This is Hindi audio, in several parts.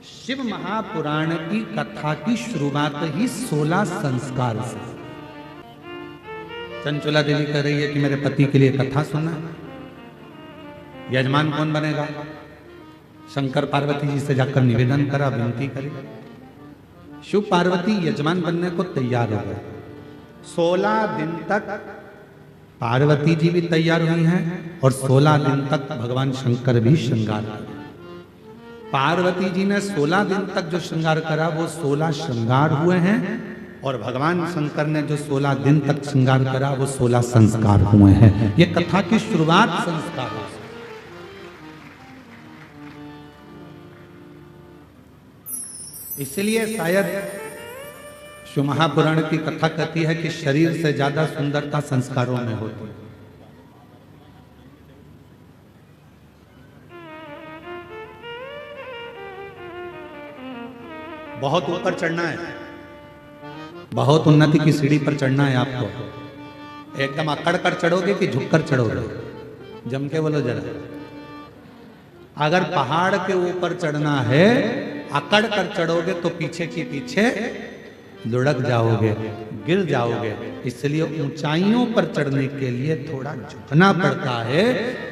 शिव महापुराण की कथा की शुरुआत ही 16 संस्कार से। चंचला देवी कह रही है कि मेरे पति के लिए कथा सुना। यजमान कौन बनेगा? शंकर पार्वती जी से जाकर निवेदन करा, विनती करी। शिव पार्वती यजमान बनने को तैयार हो गए। 16 दिन तक पार्वती जी भी तैयार हुई हैं और 16 दिन तक भगवान शंकर भी श्रृंगार करें। पार्वती जी ने 16 दिन तक जो श्रृंगार करा वो 16 श्रृंगार हुए हैं और भगवान शंकर ने जो 16 दिन तक श्रृंगार करा वो 16 संस्कार हुए हैं। ये कथा की शुरुआत संस्कारों से। इसलिए शायद शिव महापुराण की कथा कहती है कि शरीर से ज्यादा सुंदरता संस्कारों में होती है। बहुत ऊपर चढ़ना है, बहुत उन्नति की सीढ़ी पर चढ़ना है आपको। एकदम अकड़ कर चढ़ोगे कि झुककर चढ़ोगे? जम के बोलो जरा। अगर पहाड़ के ऊपर चढ़ना है, अकड़ कर चढ़ोगे तो पीछे की पीछे लुढ़क जाओगे, गिर जाओगे। इसलिए ऊंचाइयों पर चढ़ने के लिए थोड़ा झुकना पड़ता है।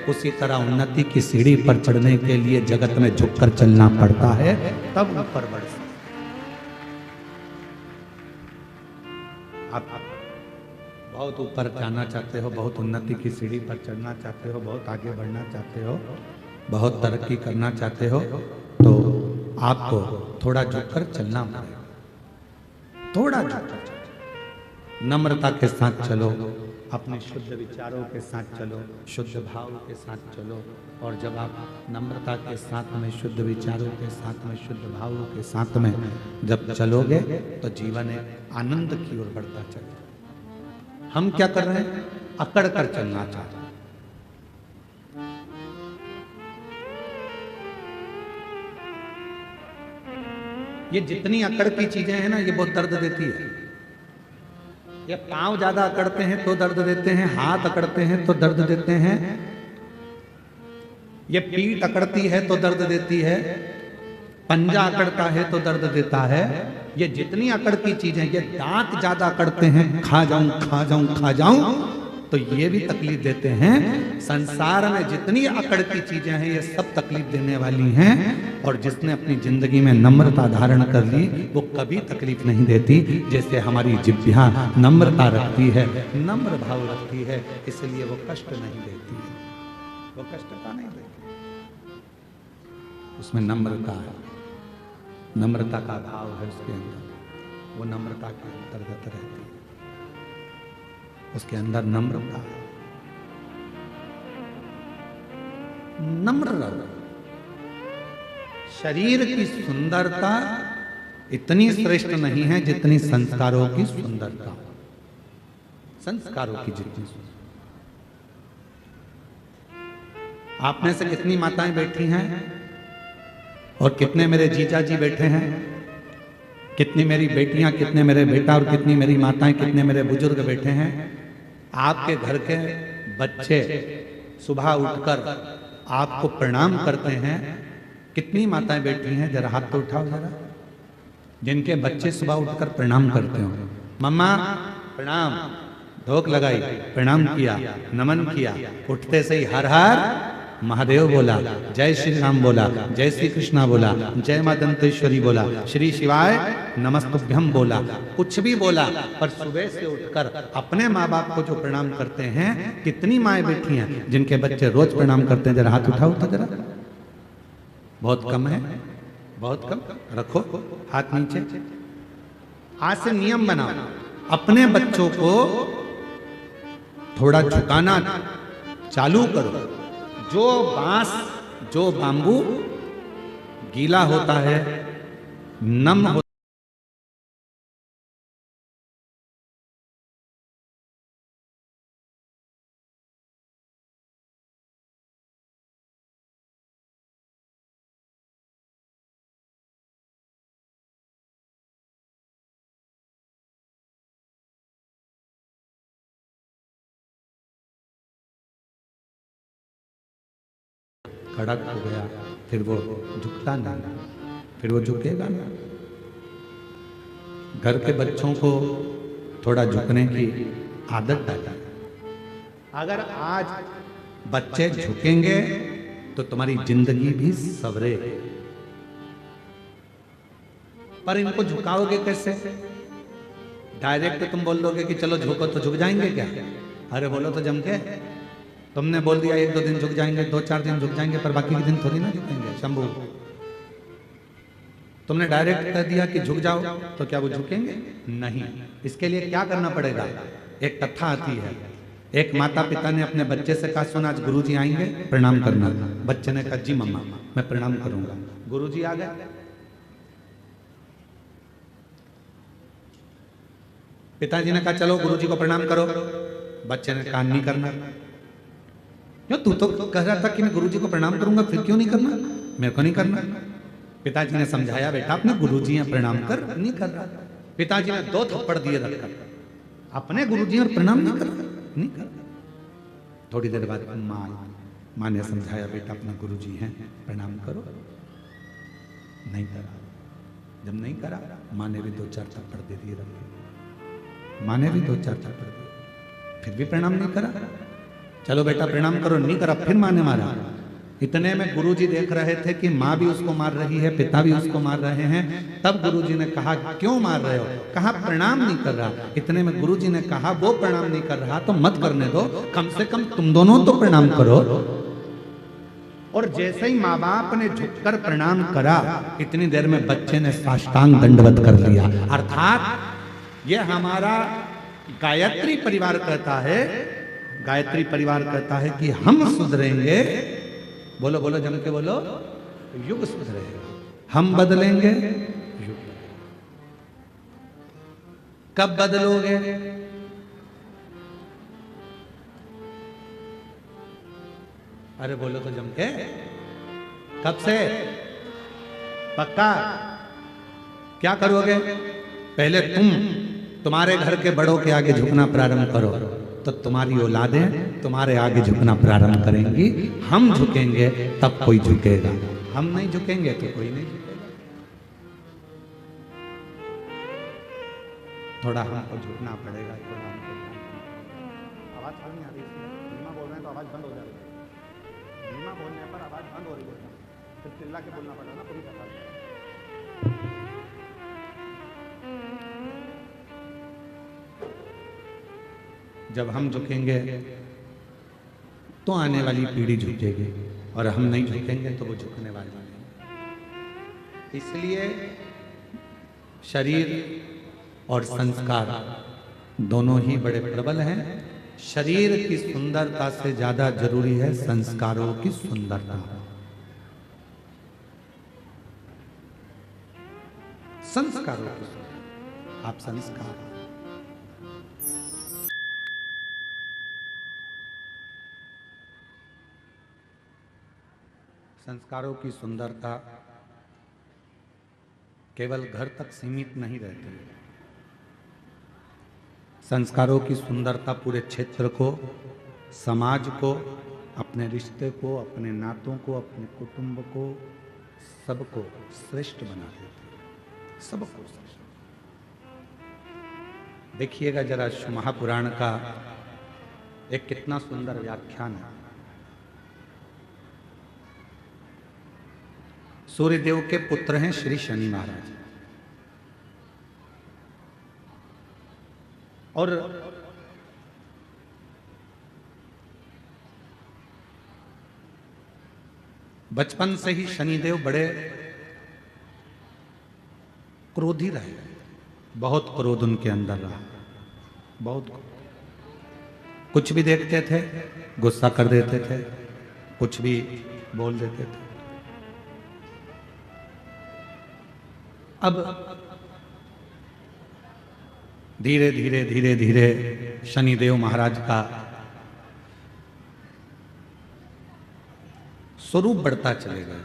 उसी तरह उन्नति की सीढ़ी पर चढ़ने के लिए जगत में झुककर चलना पड़ता है, तब ऊपर बढ़ सकते। आप बहुत ऊपर जाना चाहते हो, बहुत उन्नति की सीढ़ी पर चढ़ना चाहते हो, बहुत आगे बढ़ना चाहते हो, बहुत तरक्की करना चाहते हो, तो आपको थोड़ा झुककर चलना पड़ेगा। थोड़ा झुककर नम्रता के साथ चलो, अपने शुद्ध विचारों के साथ चलो, शुद्ध भाव के साथ चलो। और जब आप नम्रता के साथ में, शुद्ध विचारों के साथ में, शुद्ध भावों के साथ में जब चलोगे तो जीवन एक आनंद की ओर बढ़ता चलेगा। हम क्या कर रहे हैं? अकड़ कर चलना चाहते हैं। ये जितनी अकड़ की चीजें हैं ना, ये बहुत दर्द देती है। ये पांव ज्यादा अकड़ते हैं तो दर्द देते हैं, हाथ अकड़ते हैं तो दर्द देते हैं, ये पीठ अकड़ती है तो दर्द देती है, पंजा अकड़ता है तो दर्द देता है। ये जितनी अकड़ की चीजें, ये दांत ज्यादा अकड़ते हैं, खा जाऊं खा जाऊं खा जाऊं, तो ये भी तकलीफ देते हैं। संसार में जितनी अकड़ की चीजें हैं ये सब तकलीफ देने वाली हैं। और जिसने अपनी जिंदगी में नम्रता धारण कर ली वो कभी तकलीफ नहीं देती। जैसे हमारी जिह्वा नम्रता रखती है, नम्र भाव रखती है, इसलिए वो कष्ट नहीं देती है, वो कष्टता नहीं देती। उसमें नम्रता है, नम्रता का भाव है उसके अंदर, वो नम्रता के अंतर्गत रहती है, उसके अंदर नम्रता है। नम्र रहो। शरीर की सुंदरता इतनी श्रेष्ठ नहीं है जितनी संस्कारों की सुंदरता। संस्कारों की जितनी सुंदरता। आप में से कितनी माताएं बैठी हैं और कितने मेरे जीजा जी बैठे हैं, कितनी मेरी बेटियां, कितने मेरे बेटा और कितनी मेरी माताएं, कितने मेरे बुजुर्ग बैठे हैं। आपके घर के बच्चे सुबह उठकर आपको प्रणाम करते हैं। कितनी माताएं बैठी हैं? जरा हाथ तो उठाओ जरा, जिनके बच्चे सुबह उठकर प्रणाम करते हो। मम्मा प्रणाम, धोक लगाई, प्रणाम किया, नमन किया, उठते से ही हर हर महादेव बोला, जय श्री राम बोला, जय श्री कृष्णा बोला, जय मां दंतेश्वरी बोला, श्री शिवाय नमस्तुभ्यम बोला, कुछ भी बोला। पर सुबह से उठकर अपने माँ बाप को जो प्रणाम करते हैं, कितनी माएं बैठी हैं जिनके बच्चे रोज प्रणाम करते हैं? जरा हाथ उठाओ तो जरा। बहुत कम है, बहुत कम। रखो हाथ नीचे। आज से नियम बनाओ, अपने बच्चों को थोड़ा झुकाना चालू करो। जो बांस, जो बांबू गीला होता है, नम होता कड़क हो गया, फिर वो झुकता नहीं, फिर वो झुकेगा ना। घर के बच्चों को थोड़ा झुकने की आदत डालिए। अगर आज बच्चे झुकेंगे तो तुम्हारी जिंदगी भी सवरेगी। पर इनको झुकाओगे कैसे? डायरेक्ट तुम बोल दोगे कि चलो झुको तो झुक जाएंगे क्या? अरे बोलो तो जम के। तुमने बोल दिया 1-2 दिन झुक जाएंगे, 2-4 दिन झुक जाएंगे, पर बाकी के दिन थोड़ी ना झुकेंगे। शंभू, तुमने डायरेक्ट कह दिया कि झुक जाओ, तो क्या वो झुकेंगे? नहीं। इसके लिए क्या करना पड़ेगा? एक कथा आती है, एक माता पिता ने अपने बच्चे से कहा, सुन आज गुरुजी आएंगे, प्रणाम करना। बच्चे ने कहा, जी मम्मा मैं प्रणाम करूंगा। गुरुजी आ गए, पिताजी ने कहा चलो गुरुजी को प्रणाम करो। बच्चे ने कहा नहीं करना। क्यों? तू तो कह रहा था कि मैं गुरुजी को प्रणाम करूंगा, फिर क्यों नहीं करना? मेरे को नहीं करना। पिताजी ने समझाया, बेटा अपने गुरुजी हैं प्रणाम कर। नहीं कर रहा। पिताजी ने 2 थप्पड़ दिए रखकर, अपने गुरुजी और प्रणाम नहीं कर रहा, नहीं कर रहा। थोड़ी देर बाद माँ ने समझाया, बेटा अपना गुरुजी हैं प्रणाम करो। नहीं करा। जब नहीं करा, माँ ने भी 2-4 थप्पड़ दे दिए रखे। माँ ने भी 2-4 थप्पड़ दिए, फिर भी प्रणाम नहीं करा। चलो बेटा प्रणाम करो, नहीं करा, फिर माँ ने मारा। इतने में गुरुजी देख रहे थे कि माँ भी उसको मार रही है, पिता भी उसको मार रहे हैं। तब गुरुजी ने कहा, क्यों मार रहे हो? कहा प्रणाम नहीं कर रहा। इतने में गुरुजी ने कहा, वो प्रणाम नहीं कर रहा तो मत करने दो, कम से कम तुम दोनों तो प्रणाम करो। और जैसे ही माँ बाप ने झुककर प्रणाम करा, इतनी देर में बच्चे ने साष्टांग दंडवत कर लिया। अर्थात ये हमारा गायत्री परिवार कहता है, गायत्री परिवार कहता है कि हम सुधरेंगे। बोलो बोलो जम के बोलो, युग सुधरेगा। हम बदलेंगे, युग। कब बदलोगे? अरे बोलो तो जम के। कब से? पक्का? क्या करोगे? पहले तुम्हारे घर के बड़ों के आगे झुकना प्रारंभ करो, तो तुम्हारी औलादें तुम्हारे आगे झुकना प्रारंभ करेंगी। हम झुकेंगे तब कोई झुकेगा, हम नहीं झुकेंगे तो कोई नहीं झुकेगा। थोड़ा हमको झुकना पड़ेगा, थोड़ा हमको। आवाज नहीं आ रही, धीमा बोल रहे हैं तो आवाज बंद हो जा रही है। धीमा बोलने पर आवाज बंद हो रही है, फिर चिल्ला के बोलना पड़ेगा ना पूरी आवाज। जब हम झुकेंगे तो आने वाली पीढ़ी झुकेगी, और हम नहीं झुकेंगे तो वो झुकने वाले नहीं। इसलिए शरीर और संस्कार दोनों ही बड़े प्रबल हैं। शरीर की सुंदरता से ज्यादा जरूरी है संस्कारों की सुंदरता। संस्कारों की सुंदरता। आप संस्कार, संस्कारों की सुंदरता केवल घर तक सीमित नहीं रहती। संस्कारों की सुंदरता पूरे क्षेत्र को, समाज को, अपने रिश्ते को, अपने नातों को, अपने कुटुंब को, सबको श्रेष्ठ बना देती है। सबको श्रेष्ठ। देखिएगा जरा महापुराण का एक कितना सुंदर व्याख्यान है। सूर्यदेव के पुत्र हैं श्री शनि महाराज, और बचपन से ही शनिदेव बड़े क्रोधी रहे। बहुत क्रोध उनके अंदर रहा, बहुत। कुछ भी देखते थे गुस्सा कर देते थे, कुछ भी बोल देते थे। अब धीरे धीरे धीरे धीरे शनिदेव महाराज का स्वरूप बढ़ता चलेगा।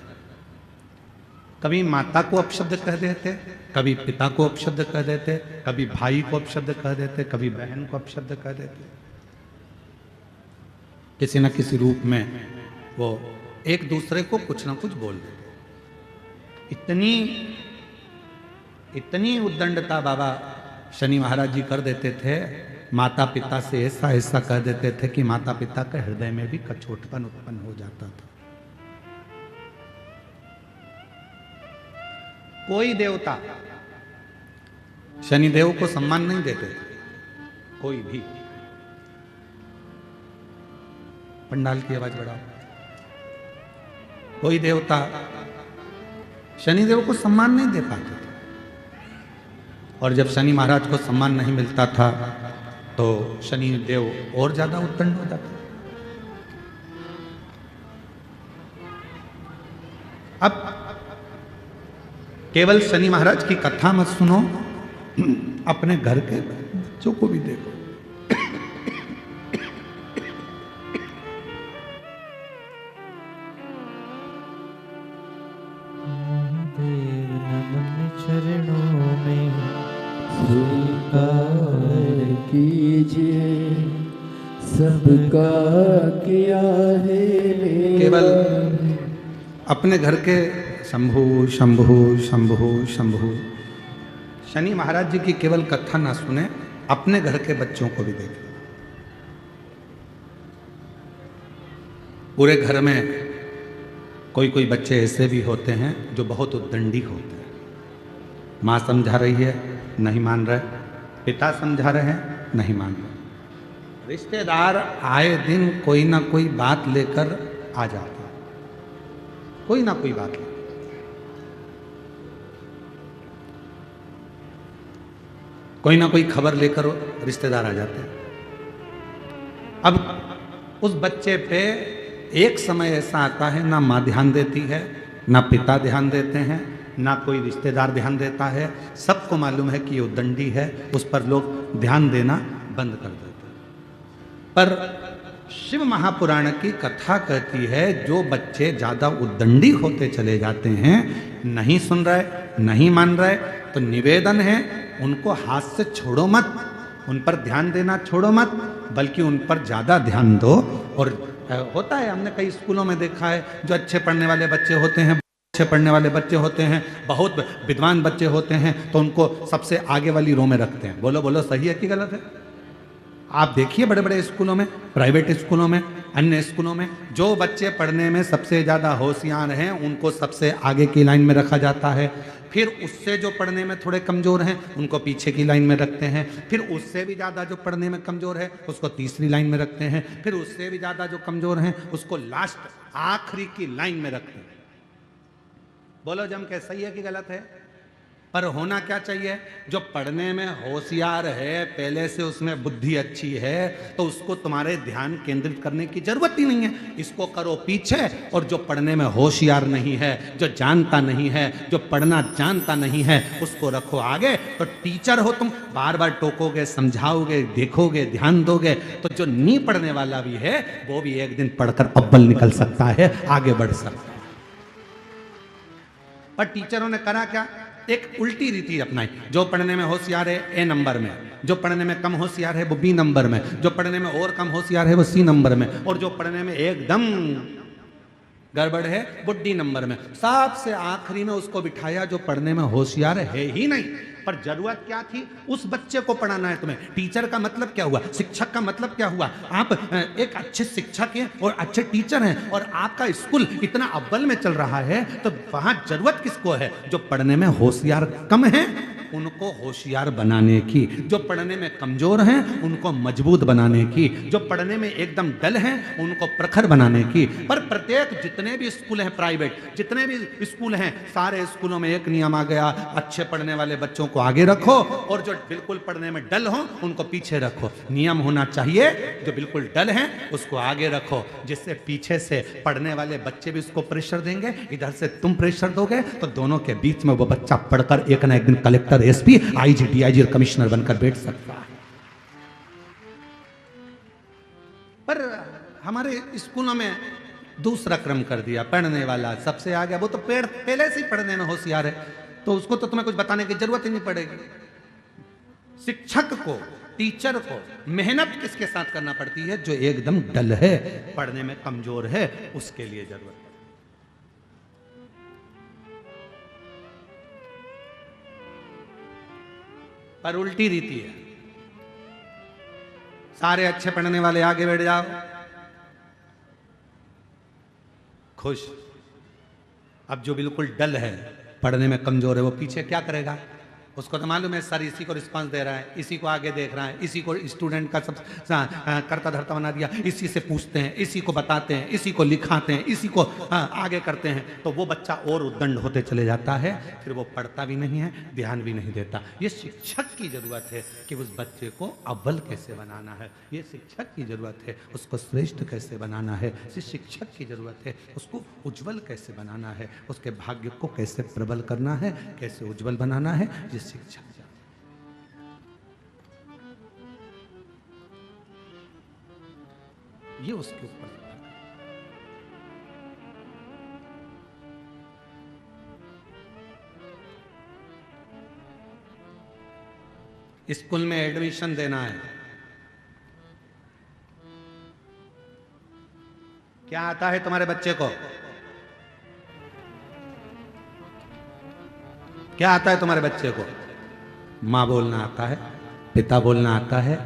कभी माता को अपशब्द कह देते, कभी पिता को अपशब्द कह देते, कभी भाई को अपशब्द कह देते, कभी बहन को अपशब्द कह देते। किसी न किसी रूप में वो एक दूसरे को कुछ ना कुछ बोल देते। इतनी इतनी उद्दंडता बाबा शनि महाराज जी कर देते थे, माता पिता से ऐसा ऐसा कह देते थे कि माता पिता के हृदय में भी कछोटपन उत्पन्न हो जाता था। कोई देवता शनिदेव को सम्मान नहीं देते थे, कोई भी। पंडाल की आवाज बढ़ाओ। कोई देवता शनिदेव को सम्मान नहीं दे पाते थे, और जब शनि महाराज को सम्मान नहीं मिलता था तो शनि देव और ज्यादा उत्तंड हो जाता। अब केवल शनि महाराज की कथा मत सुनो, अपने घर के बच्चों को भी देखो। चरणों में स्वीकार कीजिए, सबका किया है केवल अपने घर के शंभु शंभु शंभु शंभु शनि महाराज जी की केवल कथा ना सुने, अपने घर के बच्चों को भी देखें। पूरे घर में कोई कोई बच्चे ऐसे भी होते हैं जो बहुत उद्दंडी होते हैं। माँ समझा रही है, नहीं मान रहे, पिता समझा रहे हैं, नहीं मान रहे। रिश्तेदार आए दिन कोई ना कोई बात लेकर आ जाते हैं, कोई ना कोई बात लेकर। कोई ना कोई खबर लेकर रिश्तेदार आ जाते हैं। अब उस बच्चे पे एक समय ऐसा आता है, ना माँ ध्यान देती है, ना पिता ध्यान देते हैं, ना कोई रिश्तेदार ध्यान देता है। सबको मालूम है कि ये उद्दंडी है, उस पर लोग ध्यान देना बंद कर देते हैं। पर शिव महापुराण की कथा कहती है, जो बच्चे ज्यादा उद्दंडी होते चले जाते हैं, नहीं सुन रहे, नहीं मान रहे, तो निवेदन है उनको हाथ से छोड़ो मत, उन पर ध्यान देना छोड़ो मत, बल्कि उन पर ज्यादा ध्यान दो। और होता है, हमने कई स्कूलों में देखा है, जो अच्छे पढ़ने वाले बच्चे होते हैं, अच्छे पढ़ने वाले बच्चे होते हैं, बहुत विद्वान बच्चे होते हैं, तो उनको सबसे आगे वाली रो में रखते हैं। बोलो बोलो, सही है कि गलत है? आप देखिए बड़े बड़े स्कूलों में, प्राइवेट स्कूलों में, अन्य स्कूलों में, जो बच्चे पढ़ने में सबसे ज़्यादा होशियार हैं उनको सबसे आगे की लाइन में रखा जाता है। फिर उससे जो पढ़ने में थोड़े कमज़ोर हैं उनको पीछे की लाइन में रखते हैं। फिर उससे भी ज़्यादा जो पढ़ने में कमज़ोर है उसको तीसरी लाइन में रखते हैं। फिर उससे भी ज़्यादा जो कमज़ोर हैं उसको लास्ट आखिरी की लाइन में रखते हैं। बोलो जम के, सही है कि गलत है? पर होना क्या चाहिए? जो पढ़ने में होशियार है, पहले से उसमें बुद्धि अच्छी है, तो उसको तुम्हारे ध्यान केंद्रित करने की जरूरत ही नहीं है। इसको करो पीछे, और जो पढ़ने में होशियार नहीं है, जो जानता नहीं है, जो पढ़ना जानता नहीं है, उसको रखो आगे। तो टीचर हो तुम, बार बार टोकोगे, समझाओगे, देखोगे, ध्यान दोगे, तो जो नहीं पढ़ने वाला भी है वो भी एक दिन पढ़कर अव्वल निकल सकता है, आगे बढ़ सकता है। पर टीचरों ने करा क्या? एक उल्टी रीति अपनाई। जो पढ़ने में होशियार है ए नंबर में, जो पढ़ने में कम होशियार है वो बी नंबर में, जो पढ़ने में और कम होशियार है वो सी नंबर में, और जो पढ़ने में एकदम गड़बड़ है वो डी नंबर में। सबसे आखिरी में उसको बिठाया जो पढ़ने में होशियार है ही नहीं। पर जरूरत क्या थी? उस बच्चे को पढ़ाना है तुम्हें। टीचर का मतलब क्या हुआ? शिक्षक का मतलब क्या हुआ? आप एक अच्छे शिक्षक हैं और अच्छे टीचर हैं, और आपका स्कूल इतना अव्वल में चल रहा है, तो वहां जरूरत किसको है? जो पढ़ने में होशियार कम है उनको होशियार बनाने की, जो पढ़ने में कमजोर हैं उनको मजबूत बनाने की, जो पढ़ने में एकदम डल हैं उनको प्रखर बनाने की। पर प्रत्येक जितने भी स्कूल हैं प्राइवेट, जितने भी स्कूल हैं, सारे स्कूलों में एक नियम आ गया, अच्छे पढ़ने वाले बच्चों को आगे रखो और जो बिल्कुल पढ़ने में डल हो उनको पीछे रखो। नियम होना चाहिए जो बिल्कुल डल हैं उसको आगे रखो, जिससे पीछे से पढ़ने वाले बच्चे भी उसको प्रेशर देंगे, इधर से तुम प्रेशर दोगे, तो दोनों के बीच में वो बच्चा पढ़कर एक ना एक दिन कलेक्टर, एसपी, आईजी, डीआईजी और कमिश्नर बनकर बैठ सकता है। पर हमारे स्कूलों में दूसरा क्रम कर दिया, पढ़ने वाला सबसे आगे। वो तो पहले से ही पढ़ने में होशियार है, तो उसको तो तुम्हें कुछ बताने की जरूरत ही नहीं पड़ेगी। शिक्षक को, टीचर को मेहनत किसके साथ करना पड़ती है? जो एकदम डल है, पढ़ने में कमजोर है, उसके लिए जरूरत है। पर उल्टी रीति है। सारे अच्छे पढ़ने वाले आगे बैठ जाओ, खुश। अब जो बिल्कुल डल है, पढ़ने में कमजोर है, वो पीछे क्या करेगा? उसको तो मालूम है सर इसी को रिस्पांस दे रहा है, इसी को आगे देख रहा है, इसी को स्टूडेंट का सब करता धरता बना दिया, इसी से पूछते हैं, इसी को बताते हैं, इसी को लिखाते हैं, इसी को आगे करते हैं, तो वो बच्चा और उद्दंड होते चले जाता है। फिर वो पढ़ता भी नहीं है, ध्यान भी नहीं देता। ये शिक्षक की जरूरत है कि उस बच्चे को अव्वल कैसे बनाना है, ये शिक्षक की जरूरत है उसको श्रेष्ठ कैसे बनाना है, ये शिक्षक की जरूरत है उसको उज्जवल कैसे बनाना है, उसके भाग्य को कैसे प्रबल करना है, कैसे उज्जवल बनाना है, ये शिक्षक। ये उसके ऊपर स्कूल में एडमिशन देना है, क्या आता है तुम्हारे बच्चे को? क्या आता है तुम्हारे बच्चे को? माँ बोलना आता है, पिता बोलना आता है,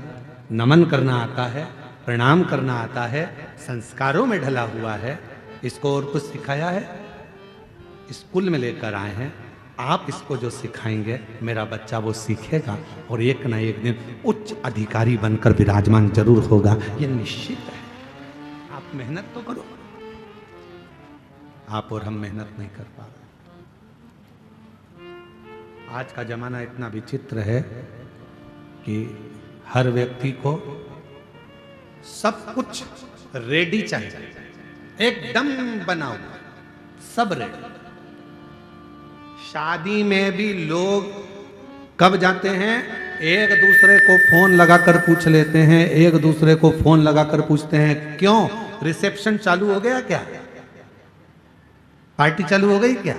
नमन करना आता है, प्रणाम करना आता है, संस्कारों में ढला हुआ है। इसको और कुछ सिखाया है? स्कूल में लेकर आए हैं, आप इसको जो सिखाएंगे मेरा बच्चा वो सीखेगा और एक ना एक दिन उच्च अधिकारी बनकर विराजमान जरूर होगा, ये निश्चित है। आप मेहनत तो करो। आप और हम मेहनत नहीं कर पा रहे। आज का जमाना इतना विचित्र है कि हर व्यक्ति को सब कुछ रेडी चाहिए, एकदम बनाओ, सब रेडी। शादी में भी लोग कब जाते हैं? एक दूसरे को फोन लगाकर पूछ लेते हैं, एक दूसरे को फोन लगाकर पूछते हैं क्यों? रिसेप्शन चालू हो गया क्या? पार्टी चालू हो गई क्या?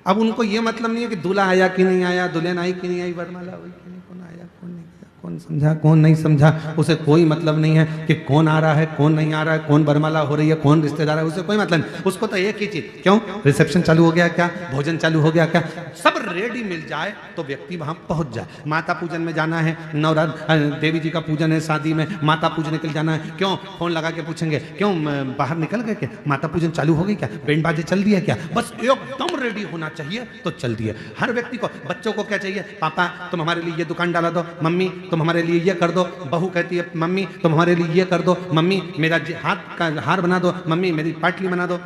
अब उनको ये मतलब नहीं है कि दूल्हा आया कि नहीं आया, दुल्हन आई कि नहीं आई, वरमाला हुई कि नहीं, कौन आया कौन नहीं आया, कौन समझा कौन नहीं समझा, उसे कोई मतलब नहीं है कि कौन आ रहा है कौन नहीं आ रहा है, कौन वरमाला हो रही है कौन रिश्तेदार है, उसे कोई मतलब नहीं। उसको तो एक ही चीज, क्यों रिसेप्शन चालू हो गया क्या, भोजन चालू हो गया क्या, सब रेडी मिल जाए तो व्यक्ति वहां पहुंच जाए। माता पूजन में जाना है, नवरात्र देवी जी का पूजन है, शादी में माता पूजने के लिए जाना है, क्यों फोन लगा के पूछेंगे क्यों बाहर निकल गए क्या, माता पूजन चालू हो गई क्या, बैंड बाजे चल दिया क्या, बस एकदम रेडी होना चाहिए तो चल दिए। हर व्यक्ति को, बच्चों को क्या चाहिए, पापा तुम हमारे लिए ये दुकान डाला दो, मम्मी तुम हमारे लिए ये कर दो, बहू कहती है मम्मी तुम हमारे लिए ये कर दो, मम्मी मेरा हाथ का हार बना दो, मम्मी मेरी पाटली बना दो,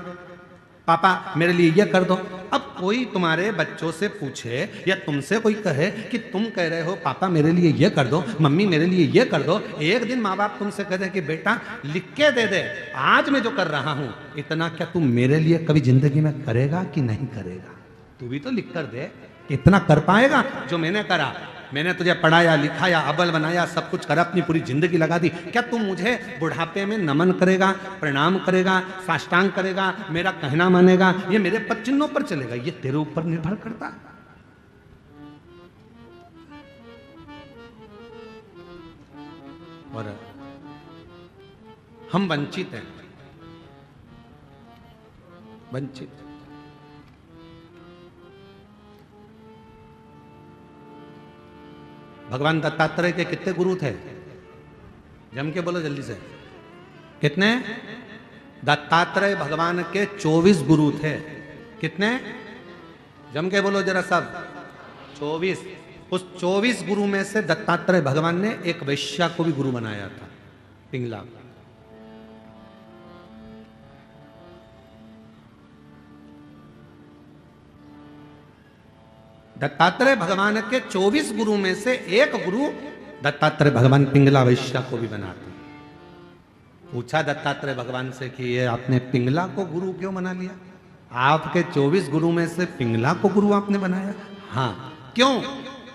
पापा मेरे लिए ये कर दो। अब कोई तुम्हारे बच्चों से पूछे या तुमसे कोई कहे कि तुम कह रहे हो पापा मेरे लिए ये कर दो, मम्मी मेरे लिए ये कर दो, एक दिन माँ बाप तुमसे कह दे कि बेटा लिख के दे दे, आज मैं जो कर रहा हूं इतना क्या तू मेरे लिए कभी जिंदगी में करेगा कि नहीं करेगा? तू भी तो लिख कर दे, इतना कर पाएगा जो मैंने करा? मैंने तुझे पढ़ाया लिखाया अव्वल बनाया, सब कुछ करा, अपनी पूरी जिंदगी लगा दी, क्या तू मुझे बुढ़ापे में नमन करेगा, प्रणाम करेगा, साष्टांग करेगा, मेरा कहना मानेगा, ये मेरे पद चिन्हों पर चलेगा? ये तेरे ऊपर निर्भर करता है। और हम वंचित हैं, वंचित। भगवान दत्तात्रेय के कितने गुरु थे? जम के बोलो जल्दी से, कितने? दत्तात्रेय भगवान के 24 गुरु थे। कितने? जम के बोलो जरा सब, 24। उस 24 गुरु में से दत्तात्रेय भगवान ने एक वैश्या को भी गुरु बनाया था, पिंगला। दत्तात्रेय भगवान के 24 गुरु में से एक गुरु दत्तात्रेय भगवान पिंगला वैश्या को भी बनाते। पूछा दत्तात्रेय भगवान से कि ये आपने पिंगला को गुरु क्यों बना लिया? आपके 24 गुरु में से पिंगला को गुरु आपने बनाया? हाँ, क्यों?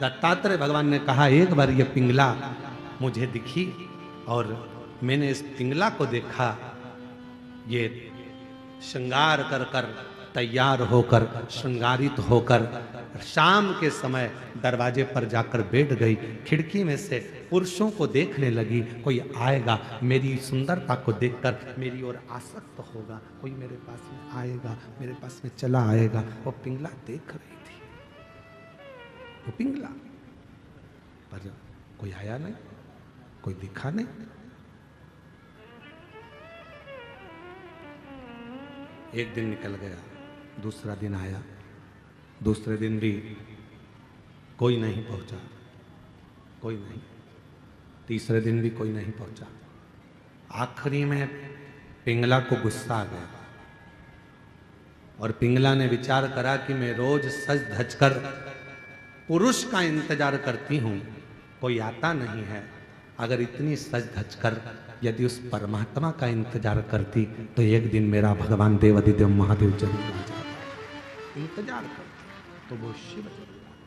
दत्तात्रेय भगवान ने कहा एक बार ये पिंगला मुझे दिखी और मैंने इस पिंगला को देखा, ये श्रृंगार कर कर तैयार होकर श्रृंगारित होकर शाम के समय दरवाजे पर जाकर बैठ गई, खिड़की में से पुरुषों को देखने लगी, कोई आएगा मेरी सुंदरता को देखकर मेरी ओर आसक्त होगा, कोई मेरे पास में आएगा, मेरे पास में चला आएगा। वो पिंगला देख रही थी, वो पिंगला। पर कोई आया नहीं, कोई दिखा नहीं। एक दिन निकल गया, दूसरा दिन आया, दूसरे दिन भी कोई नहीं पहुंचा, कोई नहीं, तीसरे दिन भी कोई नहीं पहुंचा। आखिरी में पिंगला को गुस्सा आ गया और पिंगला ने विचार करा कि मैं रोज सज धज कर पुरुष का इंतजार करती हूं, कोई आता नहीं है। अगर इतनी सज धज कर यदि उस परमात्मा का इंतजार करती तो एक दिन मेरा भगवान देवाधिदेव महादेव जरूर आ जाता। इंतजार करती तो वो शिव जरूर आता।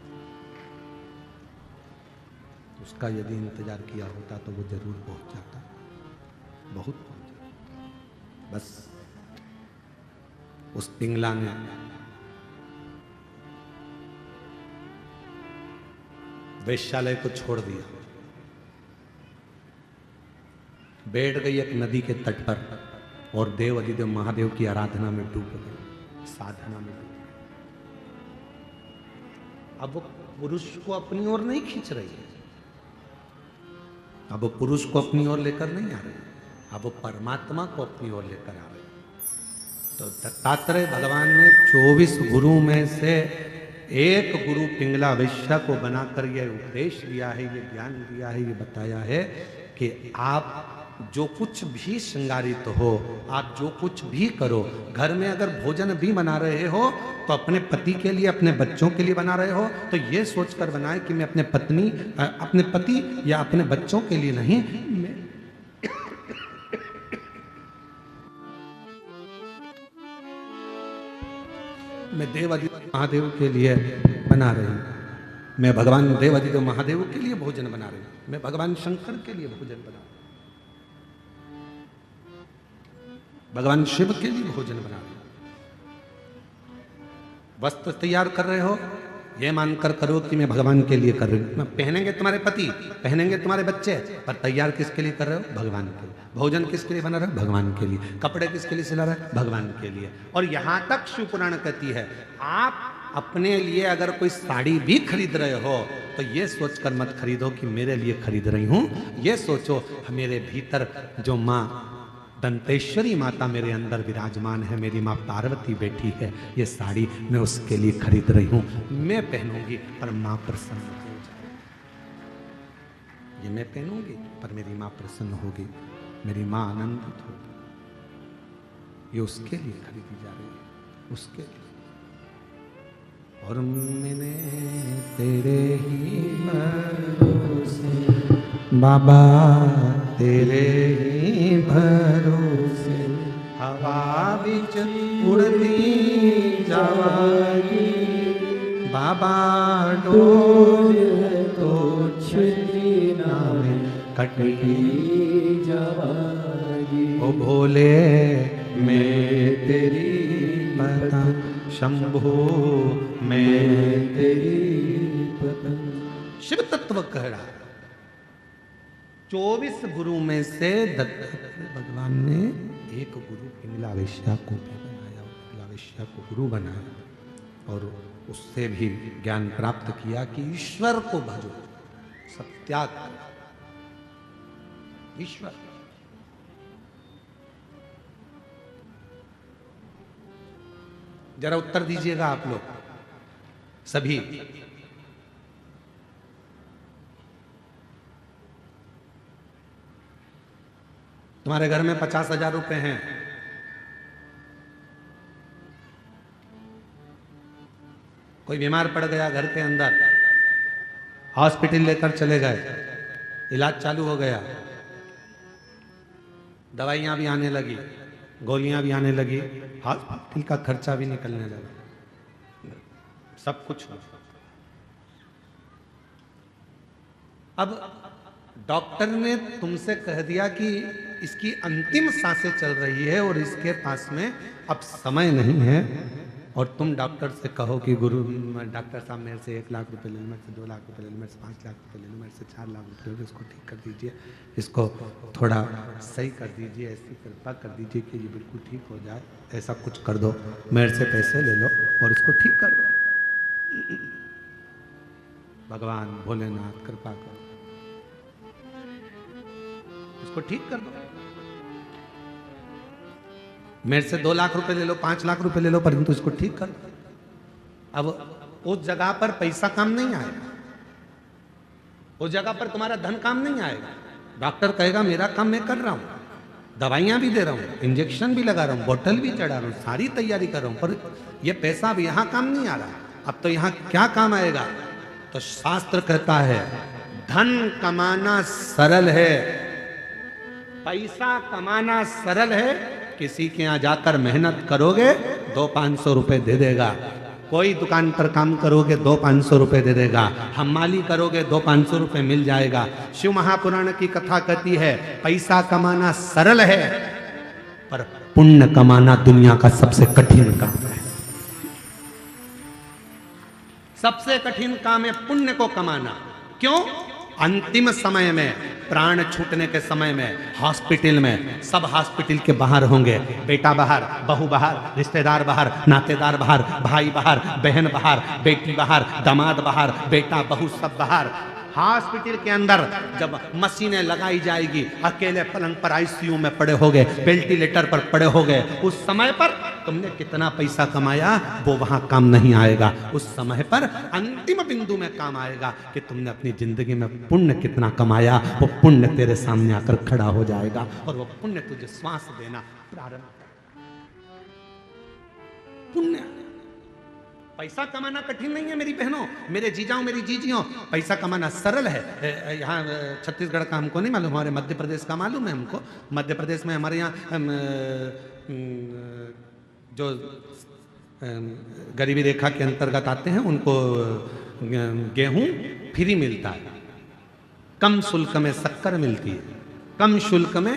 उसका यदि इंतजार किया होता तो वो जरूर पहुंच जाता, बहुत पहुंच जाता। बस उस पिंगला ने वेश्यालय को छोड़ दिया, बैठ गई एक नदी के तट पर और देव अधिदेव महादेव की आराधना में डूब गई, साधना में डूब गई। अब वो पुरुष को अपनी ओर नहीं खींच रही है, अब वो पुरुष को अपनी ओर लेकर नहीं आ रही, अब वो परमात्मा को अपनी ओर लेकर आ रही। तो दत्तात्रेय भगवान ने 24 गुरु में से एक गुरु पिंगला वेश्या को बनाकर यह उपदेश दिया है, ये ज्ञान दिया है, ये बताया है कि आप जो कुछ भी श्रृंगारित हो, आप जो कुछ भी करो, घर में अगर भोजन भी बना रहे हो तो अपने पति के लिए, अपने बच्चों के लिए बना रहे हो तो ये सोचकर बनाए कि मैं अपने पति या अपने बच्चों के लिए नहीं, मैं देवाधिदेव महादेव के लिए बना रही हूँ, मैं भगवान देवाधिदेव महादेव के लिए भोजन बना रही हूँ, मैं भगवान शंकर के लिए भोजन बना रही हूँ, भगवान शिव के लिए भोजन बना रहे हो। वस्त्र तैयार कर रहे हो, ये मानकर करो कि मैं भगवान के लिए कर रही हूं। पहनेंगे तुम्हारे पति, पहनेंगे तुम्हारे बच्चे, पर तैयार किसके लिए कर रहे हो? भगवान के लिए। भोजन किसके लिए बना रहे हो? भगवान के लिए। कपड़े किसके लिए सिला रहे हो? भगवान के लिए। और यहां तक शिव पुराण कहती है, आप अपने लिए अगर कोई साड़ी भी खरीद रहे हो तो ये सोचकर मत खरीदो कि मेरे लिए खरीद रही हूं, ये सोचो मेरे भीतर जो माँ दंतेश्वरी माता मेरे अंदर विराजमान है, मेरी माँ पार्वती बैठी है, ये साड़ी मैं उसके लिए खरीद रही हूं, मैं पहनूंगी पर माँ प्रसन्न हो जाए। ये मैं पहनूंगी पर मेरी माँ प्रसन्न होगी, मेरी माँ आनंदित होगी, ये उसके लिए खरीदी जा रही है, उसके लिए। और मैंने तेरे ही भरोसे बाबा, तेरे ही भरोसे हवा बिच उड़ती जावागी, बाबा डोर तो छली नावे कटकी जावागी। ओ भोले मैं तेरी पता, शंभो मैं तेरी पता। शिव तत्व कह रहा है। 24 गुरु में से दत्तात्रेय भगवान ने एक गुरु पिंगला वेश्या को भी बनाया, पिंगला वेश्या को गुरु बनाया और उससे भी ज्ञान प्राप्त किया कि ईश्वर को भजो, सत्याग करो, ईश्वर। जरा उत्तर दीजिएगा आप लोग सभी, तुम्हारे घर में 50,000 रुपए हैं, कोई बीमार पड़ गया घर के अंदर, हॉस्पिटल लेकर चले गए, इलाज चालू हो गया, दवाइयां भी आने लगी, गोलियां भी आने लगी, हॉस्पिटल का खर्चा भी निकलने लगा, सब कुछ। अब डॉक्टर ने तुमसे कह दिया कि इसकी अंतिम सांसें चल रही है और इसके पास में अब समय नहीं है, और तुम डॉक्टर से कहो कि गुरु डॉक्टर साहब मेरे से 1 लाख रुपए ले लो, मेरे से 2 लाख रुपए ले लो, मेरे से 5 लाख रुपए ले लो, मेरे से 4 लाख रुपए ले लो, इसको ठीक कर दीजिए, इसको थोड़ा सही कर दीजिए, ऐसी कृपा कर दीजिए कि ये बिल्कुल ठीक हो जाए, ऐसा कुछ कर दो, मेरे से पैसे ले लो और इसको ठीक कर दो। भगवान भोलेनाथ कृपा करो, इसको ठीक कर दो। मेरे से 2 लाख रुपए ले लो, 5 लाख रुपए ले लो, परंतु इसको ठीक कर दो। अब उस जगह पर पैसा काम नहीं आएगा, उस जगह पर तुम्हारा धन काम नहीं आएगा। डॉक्टर कहेगा मेरा काम मैं कर रहा हूं, दवाइयां भी दे रहा हूं, इंजेक्शन भी लगा रहा हूं, बोतल भी चढ़ा रहा हूं, सारी तैयारी कर रहा हूं, पर यह पैसा अब यहां काम नहीं आ रहा। अब तो यहां क्या काम आएगा? तो शास्त्र कहता है धन कमाना सरल है, पैसा कमाना सरल है। किसी के यहां जाकर मेहनत करोगे 200-500 रुपए दे देगा, कोई दुकान पर काम करोगे 200-500 रुपए दे देगा, हमाली करोगे 200-500 रुपए मिल जाएगा। शिव महापुराण की कथा कहती है पैसा कमाना सरल है, पर पुण्य कमाना दुनिया का सबसे कठिन काम है। सबसे कठिन काम है पुण्य को कमाना। क्यों? अंतिम समय में, प्राण छूटने के समय में, हॉस्पिटल में, सब हॉस्पिटल के बाहर होंगे, बेटा बाहर, बहू बाहर, रिश्तेदार बाहर, नातेदार बाहर, भाई बाहर, बहन बाहर, बेटी बाहर, दामाद बाहर, बेटा बहू सब बाहर। हॉस्पिटल के अंदर जब मशीनें लगाई जाएगी, अकेले पलंग पर आईसीयू में पड़े होगे, वेंटिलेटर पर पड़े होगे, उस समय पर तुमने कितना पैसा कमाया वो वहां काम नहीं आएगा। उस समय पर अंतिम बिंदु में काम आएगा कि तुमने अपनी जिंदगी में पुण्य कितना कमाया। वो पुण्य तेरे सामने आकर खड़ा हो जाएगा और वो पुण्य तुझे श्वास देना प्रारंभ। पुण्य, पैसा कमाना कठिन नहीं है मेरी बहनों, मेरे जीजाओं, मेरी जीजियों, पैसा कमाना सरल है। यहाँ छत्तीसगढ़ का हमको नहीं मालूम, हमारे मध्य प्रदेश का मालूम है हमको। मध्य प्रदेश में हमारे यहाँ जो गरीबी रेखा के अंतर्गत आते हैं उनको गेहूं फ्री मिलता है, कम शुल्क में शक्कर मिलती है, कम शुल्क में,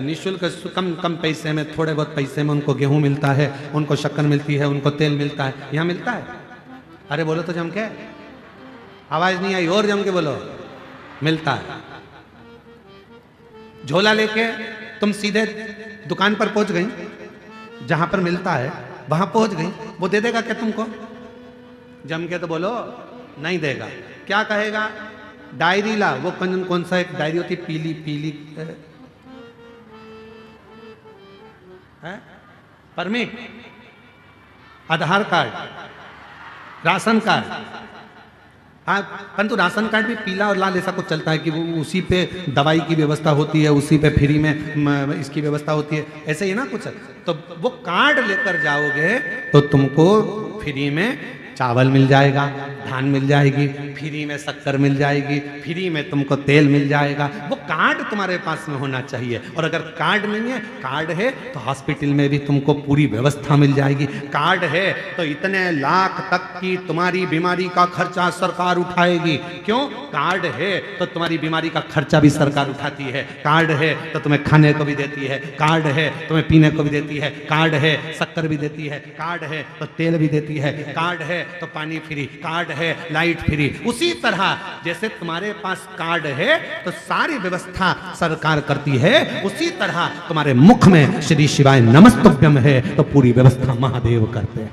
निःशुल्क, कम पैसे में, थोड़े बहुत पैसे में उनको गेहूं मिलता है, उनको शक्कर मिलती है, उनको तेल मिलता है। यहाँ मिलता है? अरे बोलो तो जम के, आवाज नहीं आई, और जम के बोलो। मिलता है। झोला लेके तुम सीधे दुकान पर पहुंच गई, जहां पर मिलता है वहां पहुंच गई, वो दे देगा क्या तुमको? जम के तो बोलो नहीं देगा। क्या कहेगा? डायरी ला। वो कौन सा एक डायरी होती, पीली पीली है, परमिट, आधार कार्ड, राशन कार्ड। हाँ, परंतु राशन कार्ड भी पीला और लाल ऐसा कुछ चलता है कि वो उसी पे दवाई की व्यवस्था होती है, उसी पे फ्री में इसकी व्यवस्था होती है, ऐसे ही ना कुछ। तो वो कार्ड लेकर जाओगे तो तुमको फ्री में चावल मिल जाएगा, धान मिल जाएगी, फ्री में शक्कर मिल जाएगी, फ्री में तुमको तेल मिल जाएगा। वो कार्ड तुम्हारे पास में होना चाहिए। और अगर कार्ड नहीं है, कार्ड है तो हॉस्पिटल में भी तुमको पूरी व्यवस्था मिल जाएगी। कार्ड है तो इतने लाख तक की तुम्हारी बीमारी का खर्चा सरकार उठाएगी। क्यों? कार्ड है तो तुम्हारी बीमारी का खर्चा भी सरकार उठाती है। कार्ड है तो तुम्हें खाने को भी देती है, कार्ड है तुम्हें पीने को भी देती है, कार्ड है शक्कर भी देती है, कार्ड है तो तेल भी देती है, कार्ड है तो पानी फ्री, कार्ड है लाइट फ्री। उसी तरह जैसे तुम्हारे पास कार्ड है तो सारी व्यवस्था सरकार करती है, उसी तरह तुम्हारे मुख में श्री शिवाय नमस्तुभ्यम है तो पूरी व्यवस्था महादेव करते हैं।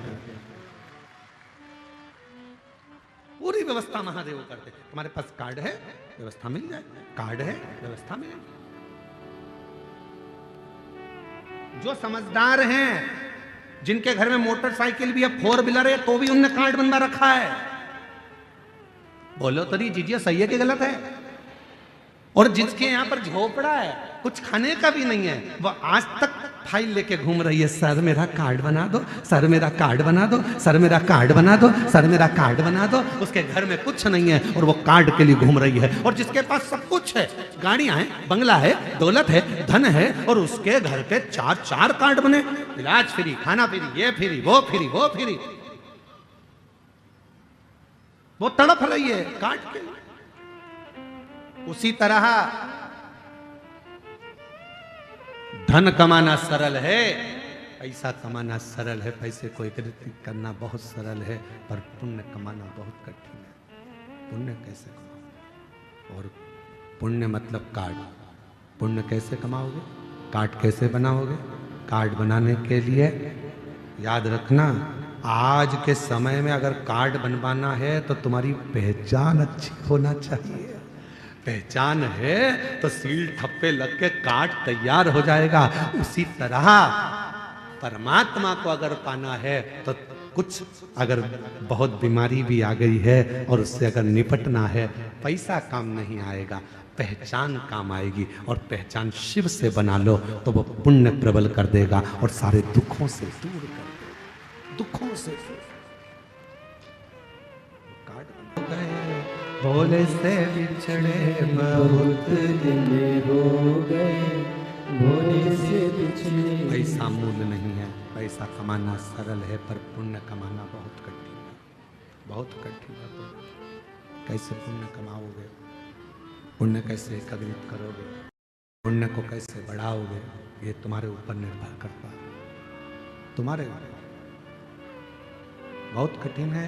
पूरी व्यवस्था महादेव करते हैं। तुम्हारे पास कार्ड है, व्यवस्था मिल जाए, कार्ड है, व्यवस्था मिलेगी। जो समझदार हैं, जिनके घर में मोटरसाइकिल भी है, 4 व्हीलर है, तो भी उनने कार्ड बनवा रखा है। बोलो तो नहीं जीजिए, सही है कि गलत है? और जिसके यहाँ पर झोपड़ा है, कुछ खाने का भी नहीं है, वो आज तक फाइल लेके घूम रही है, सर मेरा कार्ड बना दो, सर मेरा कार्ड बना दो, सर मेरा कार्ड बना दो, सर मेरा कार्ड बना दो। उसके घर में कुछ नहीं है और वो कार्ड के लिए घूम रही है। और जिसके पास सब कुछ है, गाड़ियां हैं, बंगला है, दौलत है, धन है, और उसके घर के 4 कार्ड बने, इलाज फ्री, खाना फ्री, ये फ्री, वो फ्री, वो फ्री, वो तड़प रही है कार्ड के लिए। उसी तरह धन कमाना सरल है, पैसा कमाना सरल है, पैसे को एकत्रित करना बहुत सरल है, पर पुण्य कमाना बहुत कठिन है। पुण्य कैसे कमाओगे? और पुण्य मतलब कार्ड। पुण्य कैसे कमाओगे? कार्ड कैसे बनाओगे? कार्ड बनाने के लिए याद रखना, आज के समय में अगर कार्ड बनवाना है तो तुम्हारी पहचान अच्छी होना चाहिए। पहचान है तो सील ठप्पे लग के कार्ड तैयार हो जाएगा। उसी तरह परमात्मा को अगर पाना है तो कुछ अगर बहुत बीमारी भी आ गई है और उससे अगर निपटना है, पैसा काम नहीं आएगा, पहचान काम आएगी। और पहचान शिव से बना लो तो वो पुण्य प्रबल कर देगा और सारे दुखों से दूर कर देगा, दुखों से। कार्ड बन गए भोले से बिछड़े बहुत दिन हो गए, भोले से बिछड़े। पैसा मूल नहीं है, पैसा कमाना सरल है पर पुण्य कमाना बहुत कठिन है, बहुत कठिन है। कैसे पुण्य कमाओगे, पुण्य कैसे एकत्रित करोगे, पुण्य को कैसे बढ़ाओगे, ये तुम्हारे ऊपर निर्भर करता है, तुम्हारे ऊपर। बहुत कठिन है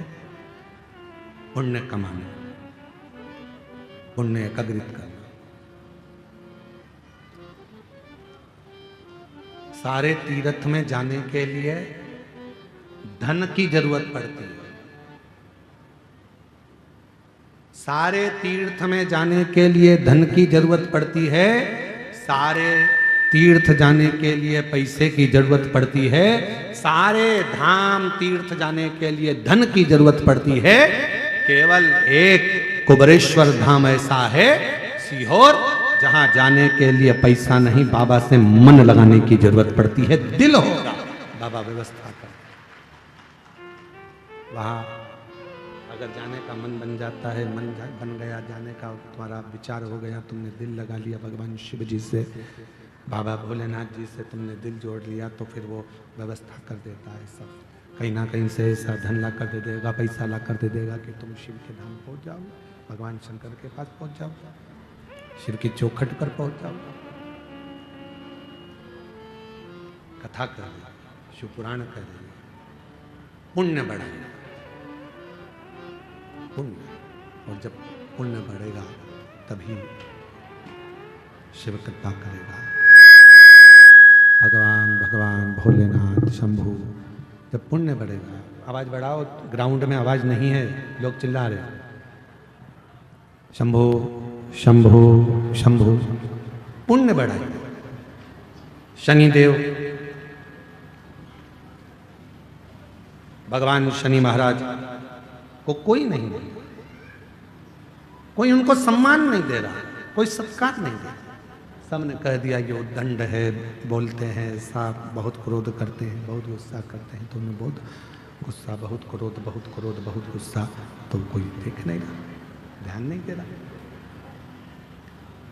पुण्य कमाना, पुण्य एकत्रित करना। सारे तीर्थ में जाने के लिए धन की जरूरत पड़ती है। सारे तीर्थ में जाने के लिए धन की जरूरत पड़ती है। सारे तीर्थ जाने के लिए पैसे की जरूरत पड़ती है। सारे धाम तीर्थ जाने के लिए धन की जरूरत पड़ती है। केवल एक कुबरेश्वर धाम ऐसा है सीहोर, जहां जाने के लिए पैसा नहीं, बाबा से मन लगाने की जरूरत पड़ती है। दिल होगा, बाबा व्यवस्था कर। वहां अगर जाने का मन बन जाता है, मन बन गया जाने का, तुम्हारा विचार हो गया, तुमने दिल लगा लिया भगवान शिव जी से, बाबा भोलेनाथ जी से तुमने दिल जोड़ लिया, तो फिर वो व्यवस्था कर देता है सब। कहीं ना कहीं से ऐसा धन ला कर दे देगा, पैसा ला कर दे देगा कि तुम शिव के धाम पहुंच जाओ, भगवान शंकर के पास पहुंच जाओ, शिव की चौखट पर पहुंच जाओ। कथा कर रही है, शिव पुराण कर रही है, पुण्य बढ़ाएगा, पुण्य। और जब पुण्य बढ़ेगा तभी शिव कृपा करेगा। भगवान भगवान भोलेनाथ शंभू। जब पुण्य बढ़ेगा, आवाज बढ़ाओ, ग्राउंड में आवाज नहीं है, लोग चिल्ला रहे। शंभू शंभू शंभू, पुण्य बढ़ाएगा। शनिदेव, भगवान शनि महाराज को कोई नहीं दे, कोई उनको सम्मान नहीं दे रहा, कोई सत्कार नहीं दे रहा। सबने कह दिया ये उद्दंड है, बोलते हैं ऐसा, बहुत क्रोध करते हैं, बहुत गुस्सा करते हैं, तो उन्हें बहुत गुस्सा, बहुत क्रोध, बहुत क्रोध, बहुत गुस्सा, तो कोई देख नहीं रहा, ध्यान नहीं दे रहा।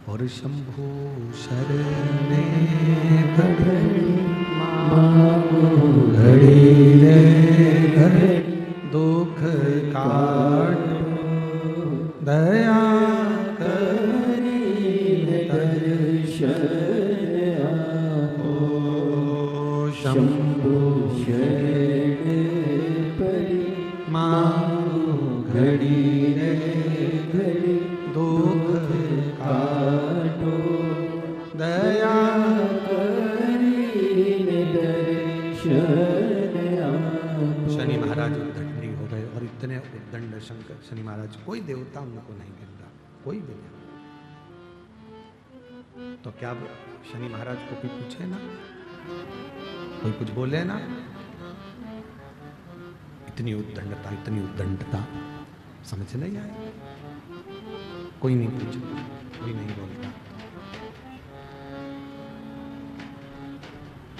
और शंभू शरणे घड़ी रे घड़ी, दुख काट दया करी दर्शन आपो। शंभू शरणे पड़ी मांगो घड़ी रे घड़ी, दुख काटो दया करी दर्शन आपो। शनि महाराज उद्दंडी हो गए, और इतने उद्दंड शंकर शनि महाराज, कोई देवता उनको नहीं गिर रहा, कोई भी नहीं। तो क्या शनि महाराज को कोई पूछे ना, कोई कुछ बोले ना? इतनी उद्दंडता, इतनी उद्दंडता समझ नहीं आए। कोई नहीं पूछता, कोई नहीं बोलता।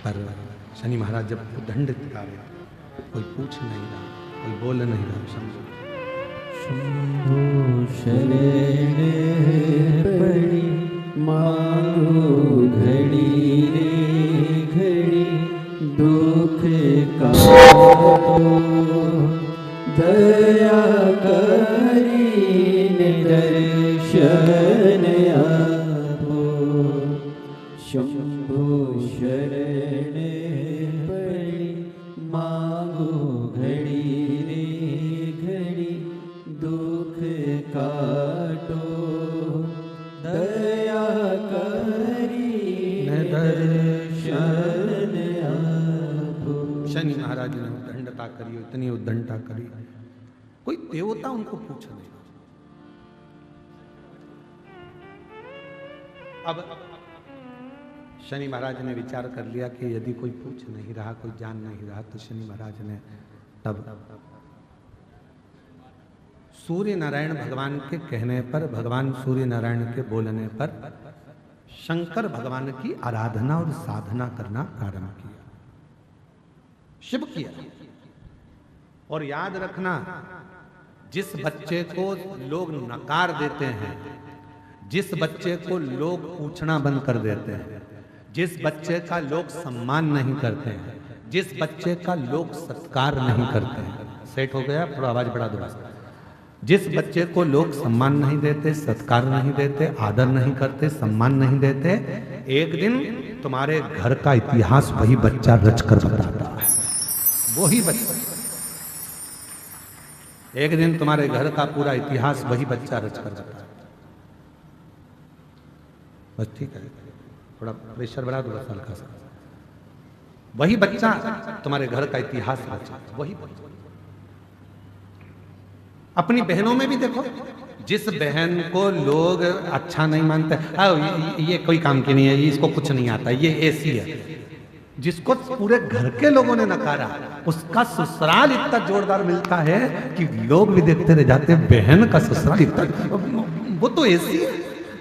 पर शनि महाराज जब उद्दंड दिखा रहे, कोई पूछ नहीं रहा, कोई बोल नहीं रहा। शंभू शंभू शरणे पड़ी मांगो घड़ी रे घड़ी, दुख काटो दया करी दर्शन आपो। शंभू शरणे पड़ी मांगो घड़ी रे घड़ी, दुख काटो दया करी दर्शन आपो। शनि महाराज ने दंड उद्दंडता करी, इतनी उद्दंडता करी, कोई देवता उनको पूछ नहीं। अब शनि महाराज ने विचार कर लिया कि यदि कोई पूछ नहीं रहा, कोई जान नहीं रहा, तो शनि महाराज ने तब सूर्य नारायण भगवान के कहने पर, भगवान सूर्य नारायण के बोलने पर शंकर भगवान की आराधना और साधना करना प्रारंभ किया, शिव किया। और याद रखना, जिस बच्चे को लोग नकार देते हैं, जिस बच्चे को लोग पूछना बंद कर देते हैं, जिस बच्चे का लोग सम्मान नहीं करते हैं, जिस बच्चे का लोग सत्कार नहीं करते हैं, सेट हो गया, थोड़ा आवाज बढ़ा दो। जिस बच्चे को लोग सम्मान नहीं देते, सत्कार नहीं देते, आदर नहीं करते, सम्मान नहीं देते, एक दिन तुम्हारे घर का इतिहास वही बच्चा रच कर बताता है। वही बच्चा, एक दिन तुम्हारे घर का पूरा इतिहास वही बच्चा रच कर बताता है। बस ठीक है, थोड़ा प्रेशर बढ़ा दो, बस हल्का सा। वही बच्चा तुम्हारे घर का इतिहास रचा, वही बच्चा। अपनी बहनों में भी देखो, जिस बहन को लोग अच्छा नहीं मानते, ये कोई काम की नहीं है, इसको कुछ नहीं आता, ये ऐसी है, जिसको पूरे घर के लोगों ने नकारा, उसका ससुराल इतना जोरदार मिलता है कि लोग भी देखते रह जाते हैं, बहन का ससुराल इतना, वो तो ऐसी है,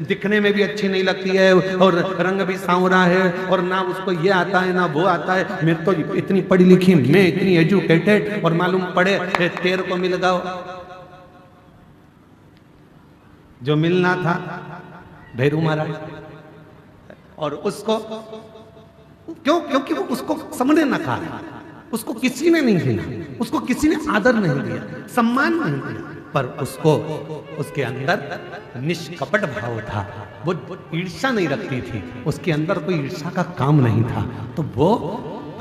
दिखने में भी अच्छी नहीं लगती है, और रंग भी सांवरा है, और ना उसको ये आता है ना वो आता है। मैं तो इतनी पढ़ी लिखी, मैं इतनी एजुकेटेड, और मालूम पड़े तेरे को मिल गया जो मिलना था भैरू महाराज, और उसको क्यों? क्योंकि वो उसको सबने नकारा, उसको किसी ने नहीं सुना, उसको किसी ने आदर नहीं दिया, सम्मान नहीं दिया, पर उसको उसके अंदर निष्कपट भाव था, वो ईर्ष्या नहीं रखती थी, उसके अंदर कोई ईर्ष्या का काम नहीं था, तो वो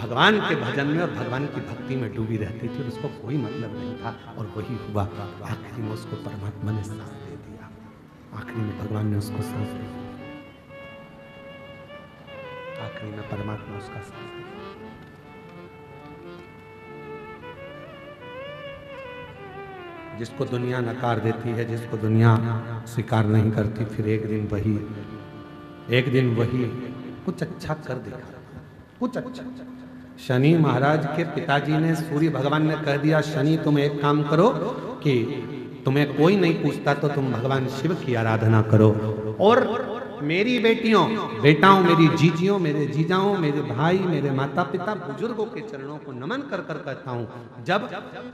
भगवान के भजन में और भगवान की भक्ति में डूबी रहती थी, और उसको कोई मतलब नहीं था। और वही हुआ, आखिरी में उसको परमात्मा ने साथ दे दिया, आखिरी में भगवान ने उसको साथ दे दिया, आखिरी में परमात्मा उसका साथ दे दिया। जिसको दुनिया नकार देती है, जिसको दुनिया स्वीकार नहीं करती, फिर एक दिन वही कुछ अच्छा कर दिखा, कुछ अच्छा। शनि महाराज के पिताजी ने, सूर्य भगवान ने कह दिया, शनि तुम एक काम करो कि तुम्हें कोई नहीं पूछता तो तुम भगवान शिव की आराधना करो, और मेरी बेटाओं, मेरी जीजियों, मेरे जीजाओं, मेरे भाई, मेरे माता पिता, बुजुर्गों के चरणों को नमन कर कर कहता हूँ, जब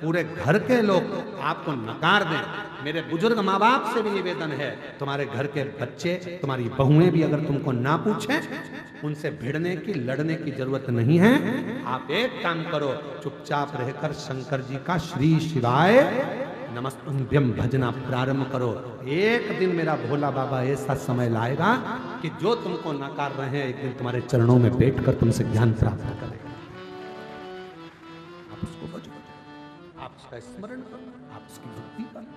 पूरे घर के लोग आपको नकार दें, मेरे बुजुर्ग माँ बाप से भी निवेदन है, तुम्हारे घर के बच्चे, तुम्हारी बहुएं भी अगर तुमको ना पूछें, उनसे भिड़ने की, लड़ने की जरूरत नहीं है। आप एक काम करो, चुपचाप रहकर शंकर जी का श्री शिवाय नमस्तुभ्यम भजना प्रारंभ करो। एक दिन मेरा भोला बाबा ऐसा समय लाएगा कि जो तुमको नकार रहे हैं, एक दिन तुम्हारे चरणों में बैठकर तुमसे ज्ञान प्राप्त करेगा। आप उसको भजो, आप उसका स्मरण करो, आप उसकी भक्ति करो।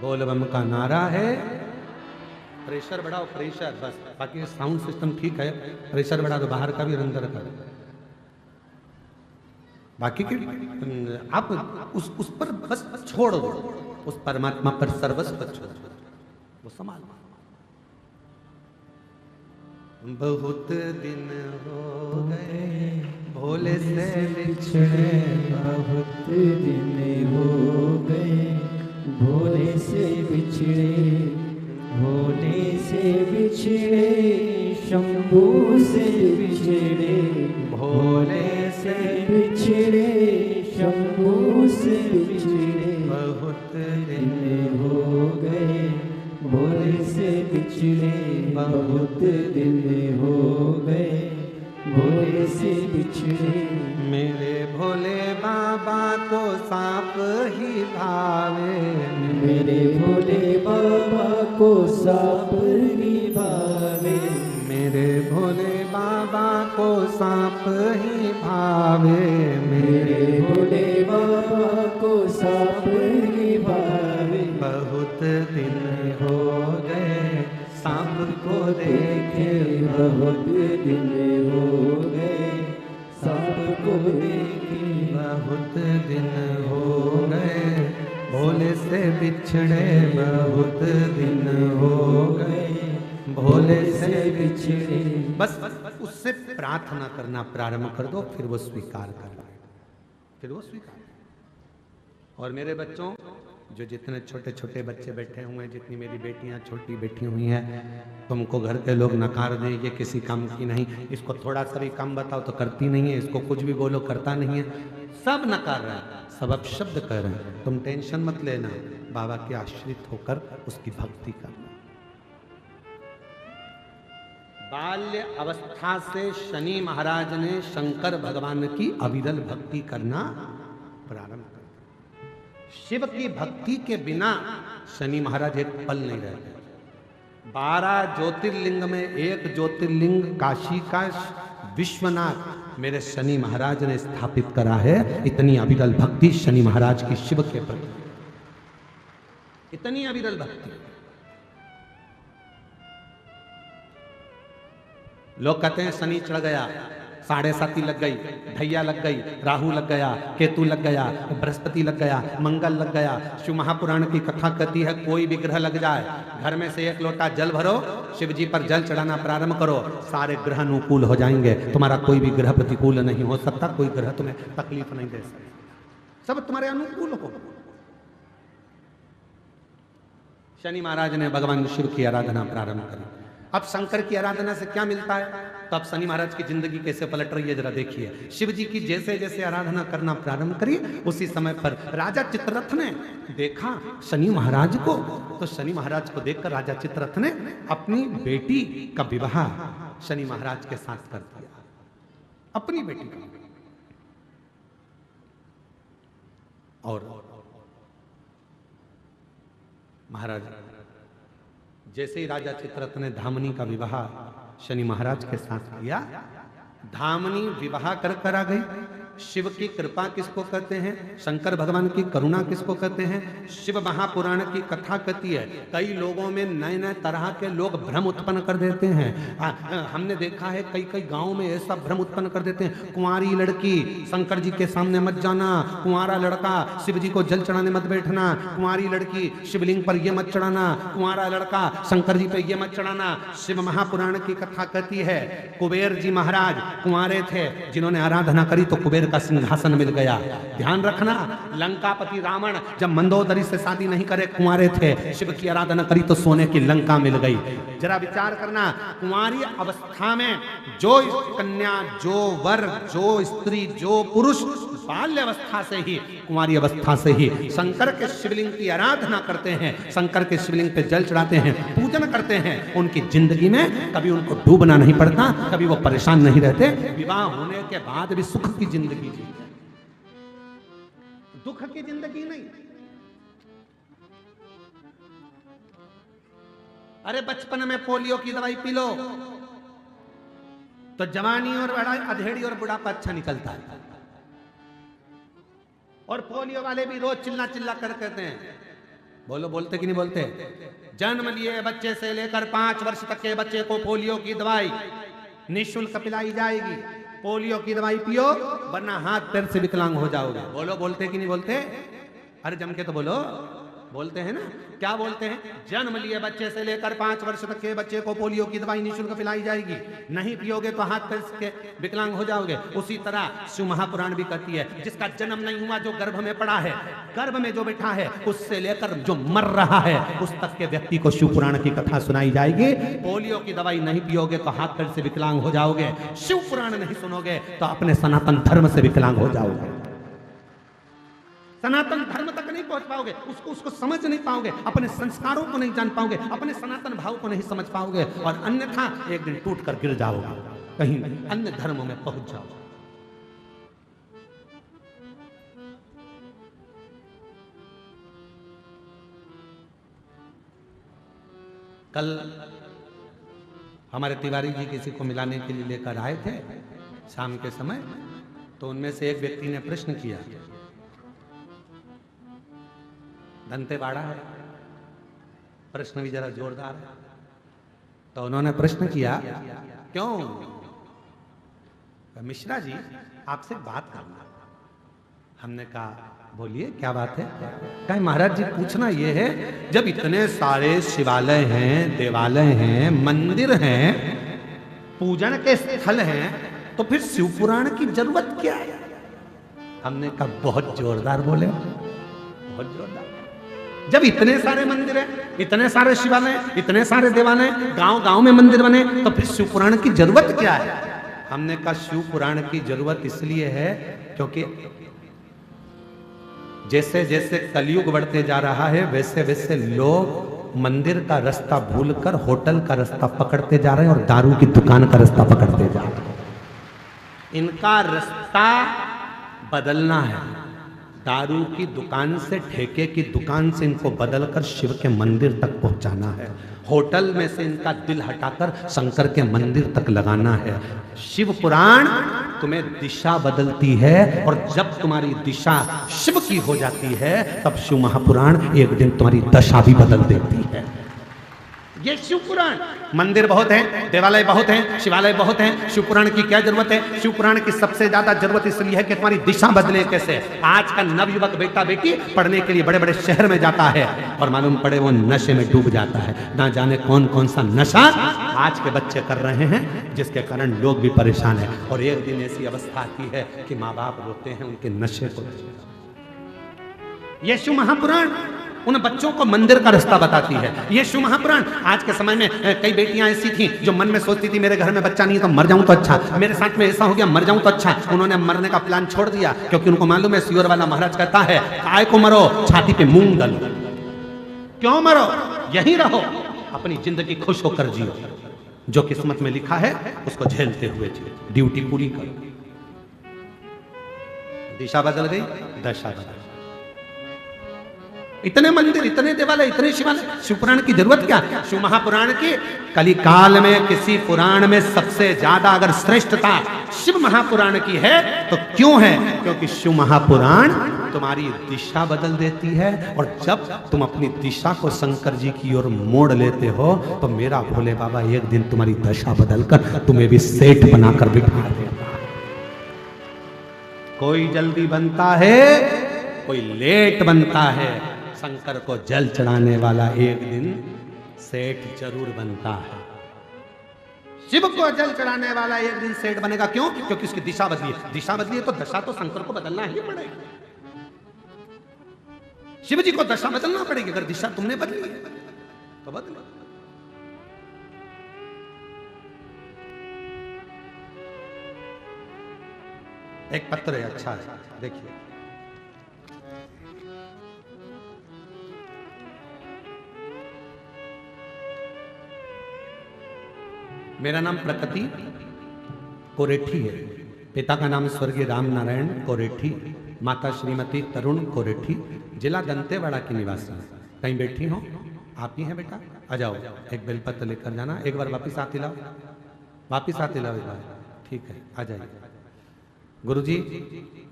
बोल बम का नारा है, प्रेशर बढ़ाओ, प्रेशर, बस, बाकी साउंड सिस्टम ठीक है, प्रेशर बढ़ा दो, बाहर का भी अंदर का, बाकी के आप उस पर बस छोड़ दो, उस परमात्मा पर सर्वस्व छोड़ दो, वो संभाल। बहुत दिन हो गए भोले से बिछड़े, बहुत दिन हो गए भोले से बिछड़े, भोले से बिछड़े, शंभू से बिछड़े, भोले से बिछड़े, शंभू से बिछड़े, बहुत दिन हो गए भोले से बिछड़े, बहुत दिन हो गए भोले से बिछड़े। मेरे भोले बाबा को सांप ही भावे, मेरे भोले बाबा को सांप ही भावे, मेरे भोले बाबा को सांप ही भावे, मेरे भोले बाबा को सांप ही भावे। बहुत दिन हो गए सांप को देखे बहुत दिन हो गए सांप को देखे, बहुत दिन हो गए भोले से बिछड़े, बहुत दिन हो गए भोले से बिछड़े। बस उससे प्रार्थना करना प्रारंभ कर दो, फिर वो स्वीकार कर लेगा, फिर वो स्वीकार। और मेरे बच्चों, जो जितने छोटे छोटे बच्चे बैठे हुए हैं, जितनी मेरी बेटियां छोटी बैठी हुई हैं, तुमको घर के लोग नकार दें ये किसी काम की नहीं, इसको थोड़ा सा भी काम बताओ तो करती नहीं है, इसको कुछ भी बोलो करता नहीं है, सब नकार रहे हैं, सब अपशब्द कर रहे हैं। तुम टेंशन मत लेना, बाबा के आश्रित होकर उसकी भक्ति करना। बाल्य अवस्था से शनि महाराज ने शंकर भगवान की अविरल भक्ति करना प्रारंभ कर। शिव की भक्ति के बिना शनि महाराज एक पल नहीं रहते। 12 ज्योतिर्लिंग में एक ज्योतिर्लिंग काशी का विश्वनाथ मेरे शनि महाराज ने स्थापित करा है। इतनी अविरल भक्ति शनि महाराज की शिव के प्रति, इतनी अविरल भक्ति। लोग कहते हैं शनि चढ़ गया, 7.5 लग गई, ढैया लग गई, राहु लग गया, केतु लग गया, बृहस्पति लग गया, मंगल लग गया। शिव महापुराण की कथा कहती है कोई भी ग्रह लग जाए, घर में से 1 लोटा जल भरो, शिव जी पर जल चढ़ाना प्रारंभ करो, सारे ग्रह अनुकूल हो जाएंगे। तुम्हारा कोई भी ग्रह प्रतिकूल नहीं हो सकता, कोई ग्रह तुम्हें तकलीफ नहीं दे सकता, सब तुम्हारे अनुकूल हो। शनि महाराज ने भगवान शिव की आराधना प्रारंभ करी। अब शंकर की आराधना से क्या मिलता है? तो अब शनि महाराज की जिंदगी कैसे पलट रही है जरा देखिए। शिव जी की जैसे जैसे आराधना करना प्रारंभ करी, उसी समय पर राजा चित्ररथ ने देखा शनि महाराज को, तो शनि महाराज को देखकर राजा चित्ररथ ने अपनी बेटी का विवाह शनि महाराज के साथ कर दिया, अपनी बेटी का। और महाराज जैसे ही राजा चित्ररथ ने धामनी का विवाह शनि महाराज के साथ किया, धामनी विवाह कर कर आ गई। शिव की कृपा किसको कहते हैं? शंकर भगवान की करुणा किसको कहते हैं? शिव महापुराण की कथा कहती है कई लोगों में नए नए तरह के लोग भ्रम उत्पन्न कर देते हैं। हमने देखा है कई कई गांव में ऐसा भ्रम उत्पन्न कर देते हैं, कुंवारी लड़की शंकर जी के सामने मत जाना, कुंवारा लड़का शिव जी को जल चढ़ाने मत बैठना, कुंवारी लड़की शिवलिंग पर ये मत चढ़ाना, कुंवारा लड़का शंकर जी पे ये मत चढ़ाना। शिव महापुराण की कथा कहती है कुबेर जी महाराज कुंवारे थे, जिन्होंने आराधना करी तो कुबेर का सिंहासन मिल गया। ध्यान रखना, लंकापति रावण जब मंदोदरी से शादी नहीं करे, कुंवारे थे, शिव की आराधना करी तो सोने की लंका मिल गई। जरा विचार करना, कुंवारी अवस्था में जो कन्या, जो वर, जो स्त्री, जो पुरुष बाल्य अवस्था से ही, कुंवारी अवस्था से ही शंकर के शिवलिंग की आराधना करते हैं, शंकर के शिवलिंग पे जल चढ़ाते हैं, पूजन करते हैं, उनकी जिंदगी में कभी उनको डूबना नहीं पड़ता, कभी वो परेशान नहीं रहते। विवाह होने के बाद भी सुख की जिंदगी जीते, दुख की जिंदगी नहीं। अरे बचपन में पोलियो की दवाई पी लो तो जवानी और बड़ा अधेड़ी और बुढ़ापा अच्छा निकलता है। और पोलियो वाले भी रोज चिल्ला चिल्ला कर कहते हैं, बोलो बोलते कि नहीं बोलते, जन्म लिए बच्चे से लेकर 5 वर्ष तक के बच्चे को पोलियो की दवाई निःशुल्क पिलाई जाएगी। पोलियो की दवाई पियो वरना हाथ पैर से विकलांग हो जाओगे। बोलो बोलते कि नहीं बोलते? अरे जम के तो बोलो, बोलते हैं ना, क्या बोलते हैं? जन्म लिए बच्चे से लेकर 5 वर्ष तक के बच्चे को पोलियो की दवाई निःशुल्क पिलाई जाएगी, नहीं पियोगे तो हाथ पैर से विकलांग हो जाओगे। उसी तरह शिव महापुराण भी कहती है जिसका जन्म नहीं हुआ, जो गर्भ में पड़ा है, गर्भ में जो बैठा है, उससे लेकर जो मर रहा है उस तक के व्यक्ति को शिव पुराण की कथा सुनाई जाएगी। पोलियो की दवाई नहीं पियोगे तो हाथ पैर से विकलांग हो जाओगे, शिव पुराण नहीं सुनोगे तो अपने सनातन धर्म से विकलांग हो जाओगे, सनातन धर्म तक नहीं पहुंच पाओगे, उसको समझ नहीं पाओगे, अपने संस्कारों को नहीं जान पाओगे, अपने सनातन भाव को नहीं समझ पाओगे, और अन्यथा एक दिन टूट कर गिर जाओगे, कहीं अन्य धर्मों में पहुंच जाओगे। कल हमारे तिवारी जी किसी को मिलाने के लिए लेकर आए थे शाम के समय, तो उनमें से एक व्यक्ति ने प्रश्न किया, दंतेवाड़ा है, प्रश्न भी जरा जोरदार है। तो उन्होंने प्रश्न किया क्यों? मिश्रा जी आपसे बात करना। हमने कहा बोलिए क्या बात है? कहा महाराज जी पूछना ये है, जब इतने सारे शिवालय हैं, देवालय हैं, मंदिर हैं, पूजन के स्थल हैं, तो फिर शिव पुराण की जरूरत क्या है? हमने कहा बहुत जोरदार बोले, बहुत जोरदार। जब इतने सारे मंदिर हैं, इतने सारे शिवालय, इतने सारे देवालय, गांव गांव में मंदिर बने, तो फिर शिव पुराण की जरूरत क्या है? हमने कहा शिव पुराण की जरूरत इसलिए है क्योंकि जैसे जैसे कलयुग बढ़ते जा रहा है, वैसे वैसे लोग मंदिर का रास्ता भूलकर होटल का रास्ता पकड़ते जा रहे हैं और दारू की दुकान का रास्ता पकड़ते जा रहे हैं। इनका रास्ता बदलना है। दारू की दुकान से, ठेके की दुकान से इनको बदलकर शिव के मंदिर तक पहुंचाना है। होटल में से इनका दिल हटाकर शंकर के मंदिर तक लगाना है। शिव पुराण तुम्हें दिशा बदलती है, और जब तुम्हारी दिशा शिव की हो जाती है, तब शिव महापुराण एक दिन तुम्हारी दशा भी बदल देती है। ये शिव पुराण। मंदिर बहुत हैं, देवालय बहुत हैं, शिवालय बहुत हैं, शिव पुराण की क्या जरूरत है? शिव पुराण की सबसे ज्यादा जरूरत इसलिए है कि तुम्हारी दिशा बदले कैसे। आज का नवयुवक बेटा बेटी पढ़ने के लिए बड़े बड़े शहर में जाता है और मालूम पड़े वो नशे में डूब जाता है। ना जाने कौन कौन सा नशा आज के बच्चे कर रहे हैं, जिसके कारण लोग भी परेशान है। और एक दिन ऐसी अवस्था आती है कि माँ बाप रोते हैं उनके नशे को। ये शिव महापुराण उन बच्चों को मंदिर का रास्ता बताती है। ये शिव महापुराण। आज के समय में कई बेटियां ऐसी थी जो मन में सोचती थी मेरे घर में बच्चा नहीं तो मर जाऊं तो अच्छा, मेरे साथ में ऐसा हो गया मर जाऊं तो अच्छा। उन्होंने मरने का प्लान छोड़ दिया, क्योंकि उनको मालूम है सियोर वाला महाराज कहता है काय को मरो, छाती पे मूंग डालो। क्यों मरो, यहीं रहो, अपनी जिंदगी खुश होकर जियो। जो किस्मत में लिखा है उसको झेलते हुए जियो, ड्यूटी पूरी करो। दिशा बदल गई, दशा बदल। इतने मंदिर, इतने देवालय, इतने शिवालय, शिव पुराण की जरूरत क्या? शिव महापुराण की कली काल में किसी पुराण में सबसे ज्यादा अगर श्रेष्ठता शिव महापुराण की है तो क्यों है? क्योंकि शिव महापुराण तुम्हारी दिशा बदल देती है, और जब तुम अपनी दिशा को शंकर जी की ओर मोड़ लेते हो तो मेरा भोले बाबा एक दिन तुम्हारी दशा बदलकर तुम्हें भी सेठ बनाकर बिठा देगा। कोई जल्दी बनता है, कोई लेट बनता है। शंकर को जल चढ़ाने वाला एक दिन सेठ जरूर बनता है। शिव को जल चढ़ाने वाला एक दिन सेठ बनेगा। क्यों? क्योंकि उसकी दिशा बदली है। दिशा बदली है तो दशा तो शंकर को बदलना ही पड़ेगी। शिव जी को दशा बदलना पड़ेगी। अगर दिशा तुमने बदली है तो बदले। एक पत्र है, अच्छा है, देखिए। मेरा नाम प्रकृति कोरेठी है। पिता का नाम स्वर्गीय राम नारायण कोरेठी, माता श्रीमती तरुण कोरेठी, जिला दंतेवाड़ा की निवासी। कहीं बैठी हो? आप ही हैं बेटा? आ जाओ, एक बेलपत्र लेकर जाना। एक बार वापिस आते लाओ, वापिस आते लाओ एक बार। ठीक है, आ जाइए। गुरुजी,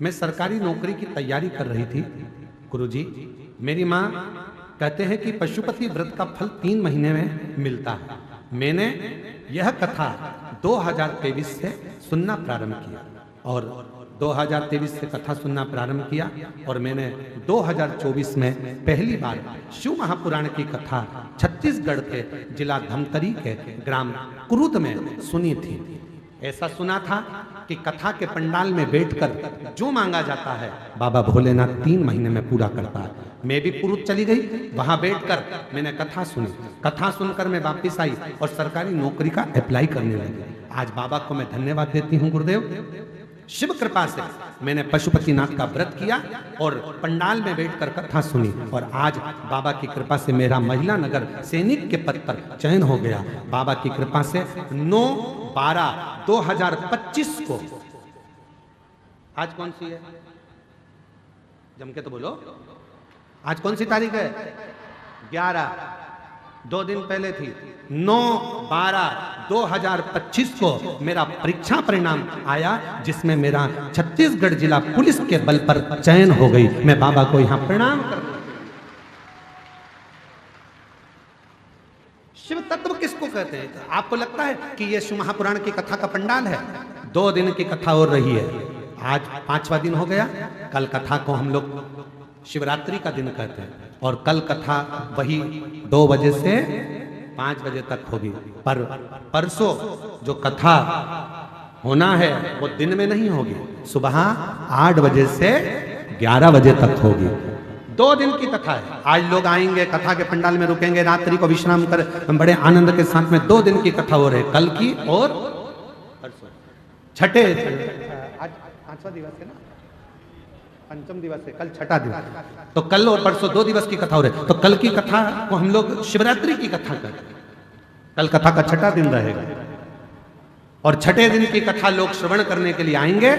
मैं सरकारी नौकरी की तैयारी कर रही थी। गुरुजी, मेरी माँ कहते हैं कि पशुपति व्रत का फल 3 महीने में मिलता है। मैंने यह कथा 2023 से सुनना प्रारंभ किया, और 2023 से कथा सुनना प्रारंभ किया, और मैंने 2024 में पहली बार शिव महापुराण की कथा छत्तीसगढ़ के जिला धमतरी के ग्राम कुरुद में सुनी थी। ऐसा सुना था कि कथा के पंडाल में बैठकर जो मांगा जाता है बाबा भोलेनाथ 3 महीने में पूरा करता है। मैं भी कुरुद चली गई, वहां बैठकर मैंने कथा सुनी। कथा सुनकर मैं वापिस आई और सरकारी नौकरी का अप्लाई करने लगी। आज बाबा को मैं धन्यवाद देती हूँ। गुरुदेव, शिव कृपा से मैंने पशुपतिनाथ का व्रत किया और पंडाल में बैठकर कथा सुनी, और आज बाबा की कृपा से मेरा महिला नगर सैनिक के पद पर चयन हो गया। बाबा की कृपा से 9/12/2025 को, आज कौन सी है? जम के तो बोलो, आज कौन सी तारीख है? 11, 2 दिन पहले थी। 9/12/2025 को मेरा परीक्षा परिणाम आया, जिसमें मेरा छत्तीसगढ़ जिला पुलिस के बल पर चयन हो गई। मैं बाबा को यहां प्रणाम करता हूं। शिव तत्व किसको कहते हैं। आपको लगता है कि ये शिव महापुराण की कथा का पंडाल है? 2 दिन की कथा हो रही है, आज 5वां दिन हो गया। कल कथा को हम लोग शिवरात्रि का दिन कहते हैं और कल कथा वही 2 बजे से 5 बजे तक होगी। पर परसों जो कथा होना है वो दिन में नहीं होगी, सुबह 8 बजे से 11 बजे तक होगी। 2 दिन की कथा है। आज लोग आएंगे, कथा के पंडाल में रुकेंगे, रात्रि को विश्राम कर बड़े आनंद के साथ में 2 दिन की कथा हो रही है, कल की और परसों। छठे आज 5वां दिवस है ना, पंचम दिवस है, कल छठा दिवस। तो कल और परसों 2 दिवस की कथा हो रही है। तो कल की कथा को हम लोग शिवरात्रि की कथा करते हैं। कल कथा का छठा दिन रहेगा और छठे दिन की कथा लोग श्रवण करने के लिए आएंगे,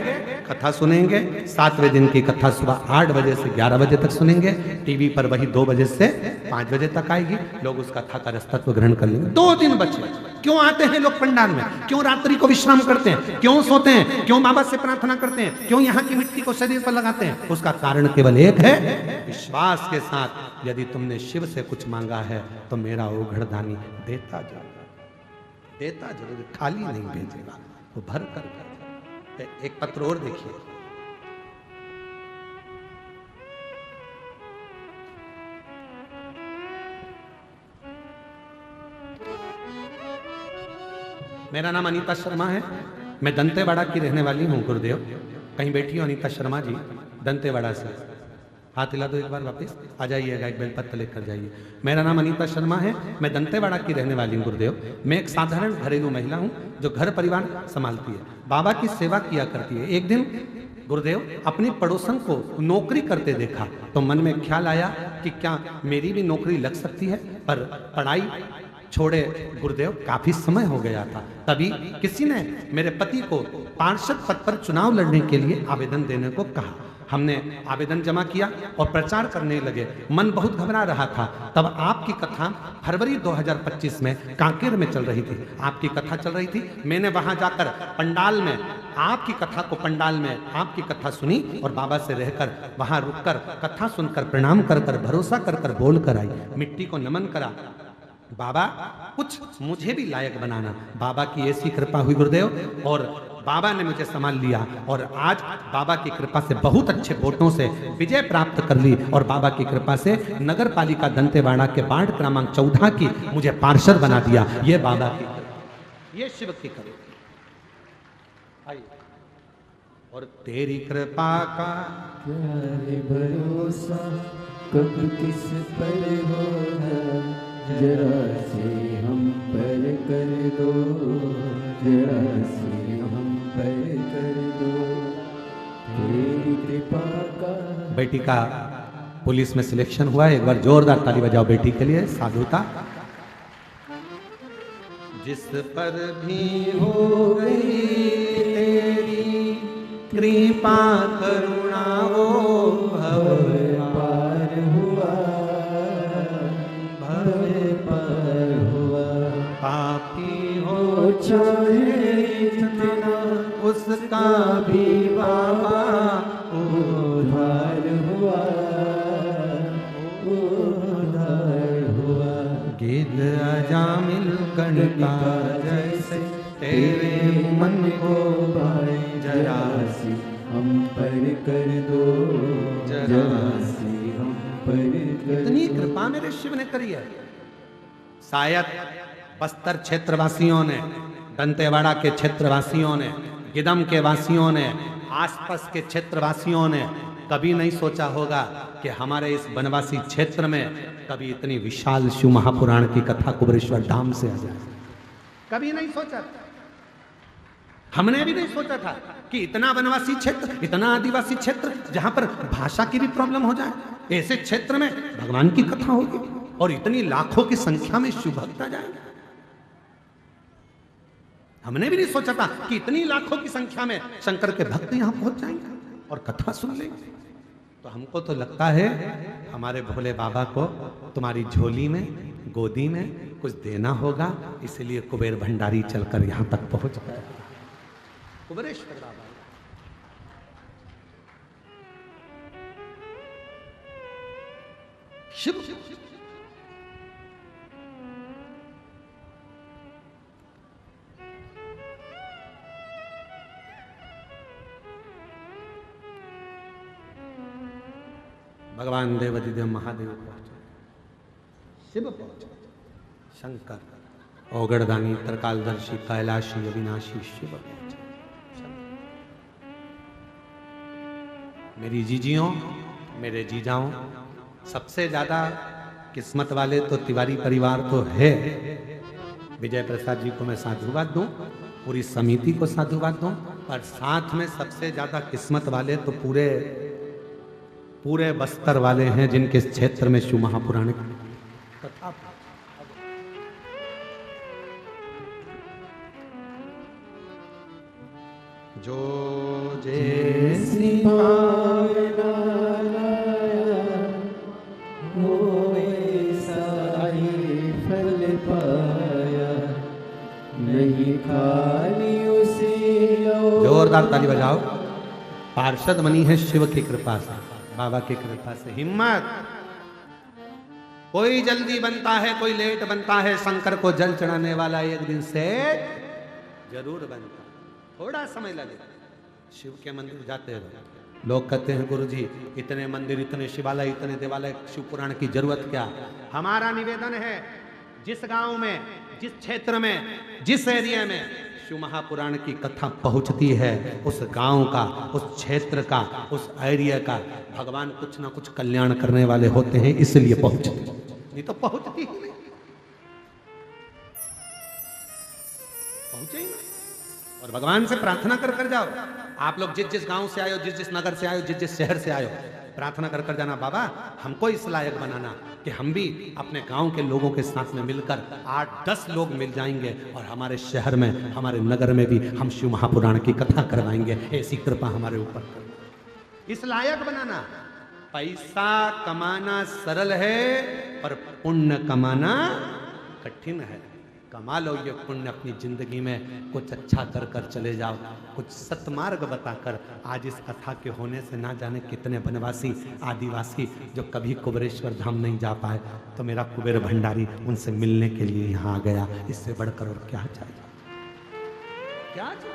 कथा सुनेंगे। 7वें दिन की कथा सुबह 8 बजे से 11 बजे तक सुनेंगे। टीवी पर वही 2 बजे से 5 बजे तक आएगी। लोग उस कथा का रसतत्व ग्रहण कर लेंगे। 2 दिन बचे। क्यों आते हैं लोग पंडाल में? क्यों रात्रि को विश्राम करते हैं? क्यों सोते हैं? क्यों बाबा से प्रार्थना करते हैं? क्यों यहाँ की मिट्टी को शरीर पर लगाते हैं? उसका कारण केवल एक है, विश्वास के साथ यदि तुमने शिव से कुछ मांगा है तो मेरा वो घड़दानी देता जाओ, देता जरूर, खाली नहीं भेजेगा, वो भर कर। एक पत्र और देखिए, मेरा नाम अनीता शर्मा है, मैं दंतेवाड़ा की रहने वाली हूँ गुरुदेव। कहीं बैठी हो अनीता शर्मा जी दंतेवाड़ा से? हाथ हिला दो एक बार, वापस आ जाइएगा, एक बेलपत्र लेकर जाइए। मेरा नाम अनीता शर्मा है, मैं दंतेवाड़ा की रहने वाली हूँ गुरुदेव। मैं एक साधारण घरेलू महिला हूँ जो घर परिवार संभालती है, बाबा की सेवा किया करती है। एक दिन गुरुदेव अपनी पड़ोसन को नौकरी करते देखा तो मन में ख्याल आया कि क्या मेरी भी नौकरी लग सकती है। पर पढ़ाई छोड़े गुरुदेव काफी समय हो गया था। तभी किसी ने मेरे पति को पार्षद पद पर चुनाव लड़ने के लिए आवेदन देने को कहा। हमने आवेदन जमा किया और प्रचार करने लगे। मन बहुत घबरा रहा था। तब आपकी कथा फरवरी 2025 में कांकेर में चल रही थी। आपकी कथा चल रही थी। मैंने वहां जाकर पंडाल में आपकी कथा को, पंडाल में आपकी कथा सुनी और बाबा से रहकर वहां रुककर कथा सुनकर प्रणाम कर कर, भरोसा कर कर बोल कर आई। मिट्टी को नमन करा, बाबा कुछ मुझे भी लायक बनाना। बाबा की ऐसी कृपा हुई गुरुदेव और बाबा ने मुझे संभाल लिया और आज बाबा की कृपा से बहुत अच्छे वोटों से विजय प्राप्त कर ली और बाबा की कृपा से नगर पालिका दंतेवाड़ा के वार्ड क्रमांक 14 की मुझे पार्षद बना दिया। ये बाबा की कृपा, ये शिव की कृपा। आइए, और तेरी कृपा का क्या है भरोसा, कब किस पर होना, जरा से हम पर कर दो, जरा से हम पर कर दो, तेरी कृपा का। बेटी का पुलिस में सिलेक्शन हुआ है, एक बार जोरदार ताली बजाओ बेटी के लिए, साधुता। जिस पर भी हो गई तेरी कृपा करुणा वो भव पार हुआ, भव पार हुआ। पापी हो चाहे जितना उसका भी बाबा उद्धार हुआ, उद्धार हुआ। गिद्ध अजामिल कणका जैसे तेरे मन को भाई जरा सी हम पर कर दो, जरा सी हम पर कर इतनी दो। कृपा मेरे शिव ने करी है। शायद बस्तर क्षेत्रवासियों ने, दंतेवाड़ा के क्षेत्रवासियों ने, गिदम के वासियों ने, आसपास के क्षेत्रवासियों ने कभी नहीं सोचा होगा कि हमारे इस वनवासी क्षेत्र में कभी इतनी विशाल शिव महापुराण की कथा कुबेरेश्वर धाम से आ जाए। कभी नहीं सोचा, हमने भी नहीं सोचा था कि इतना वनवासी क्षेत्र, इतना आदिवासी क्षेत्र जहां पर भाषा की भी प्रॉब्लम हो जाए, ऐसे क्षेत्र में भगवान की कथा होगी और इतनी लाखों की संख्या में शिव भक्त आ जाएंगे। हमने भी नहीं सोचा था कि इतनी लाखों की संख्या में शंकर के भक्त यहां पहुंच जाएंगे और कथा सुन लेंगे। तो हमको तो लगता है हमारे भोले बाबा को तुम्हारी झोली में, गोदी में कुछ देना होगा, इसलिए कुबेर भंडारी चलकर यहां तक पहुंच गया। कुबेरेश्वर बाबा शिव भगवान देवाधिदेव महादेव पहुंचे, शिव पहुंचे, शंकर ओगड़दानी त्रिकालदर्शी कैलाशी अविनाशी शिव पहुंचे। मेरी जीजियों, मेरे जीजाओं, सबसे ज्यादा किस्मत वाले तो तिवारी परिवार तो है। विजय प्रसाद जी को मैं साधुवाद दूं, पूरी समिति को साधुवाद दूं, पर साथ में सबसे ज्यादा किस्मत वाले तो पूरे बस्तर वाले हैं, जिनके क्षेत्र में शिव महापुराण कथा। जो जैसी भावना नहीं खाली उसे। जोरदार ताली बजाओ। पार्षद बनी है शिव की कृपा से, बाबा की कृपा से। हिम्मत, कोई जल्दी बनता है, कोई लेट बनता है, शंकर को जल चढ़ाने वाला एक दिन से जरूर बनता, थोड़ा समय लगेगा। शिव के मंदिर जाते रहो। लोग कहते हैं गुरुजी इतने मंदिर, इतने शिवालय, इतने देवालय, शिव पुराण की जरूरत क्या? हमारा निवेदन है, जिस गांव में, जिस क्षेत्र में, जिस एरिया में शिव महापुराण की कथा पहुंचती है, उस गांव का, उस क्षेत्र का, उस एरिया का भगवान कुछ ना कुछ कल्याण करने वाले होते हैं, इसलिए पहुंचते, नहीं तो पहुंचती ही नहीं, पहुंचे ही नहीं। और भगवान से प्रार्थना कर जाओ। आप लोग जिस जिस गांव से आए हो, जिस जिस नगर से आए हो, जिस जिस शहर से आए हो, प्रार्थना कर जाना, बाबा हमको इस लायक बनाना कि हम भी अपने गांव के लोगों के साथ में मिलकर 8-10 लोग मिल जाएंगे और हमारे शहर में, हमारे नगर में भी हम शिव महापुराण की कथा करवाएंगे। ऐसी कृपा हमारे ऊपर करो, इस लायक बनाना। पैसा कमाना सरल है, पर पुण्य कमाना कठिन है। कमा लो ये पुण्य अपनी जिंदगी में, कुछ अच्छा कर कर चले जाओ, कुछ सतमार्ग बताकर। आज इस कथा के होने से ना जाने कितने वनवासी, आदिवासी जो कभी कुबेरेश्वर धाम नहीं जा पाए, तो मेरा कुबेर भंडारी उनसे मिलने के लिए यहाँ आ गया। इससे बढ़कर और क्या चाहिए, क्या चाहिए?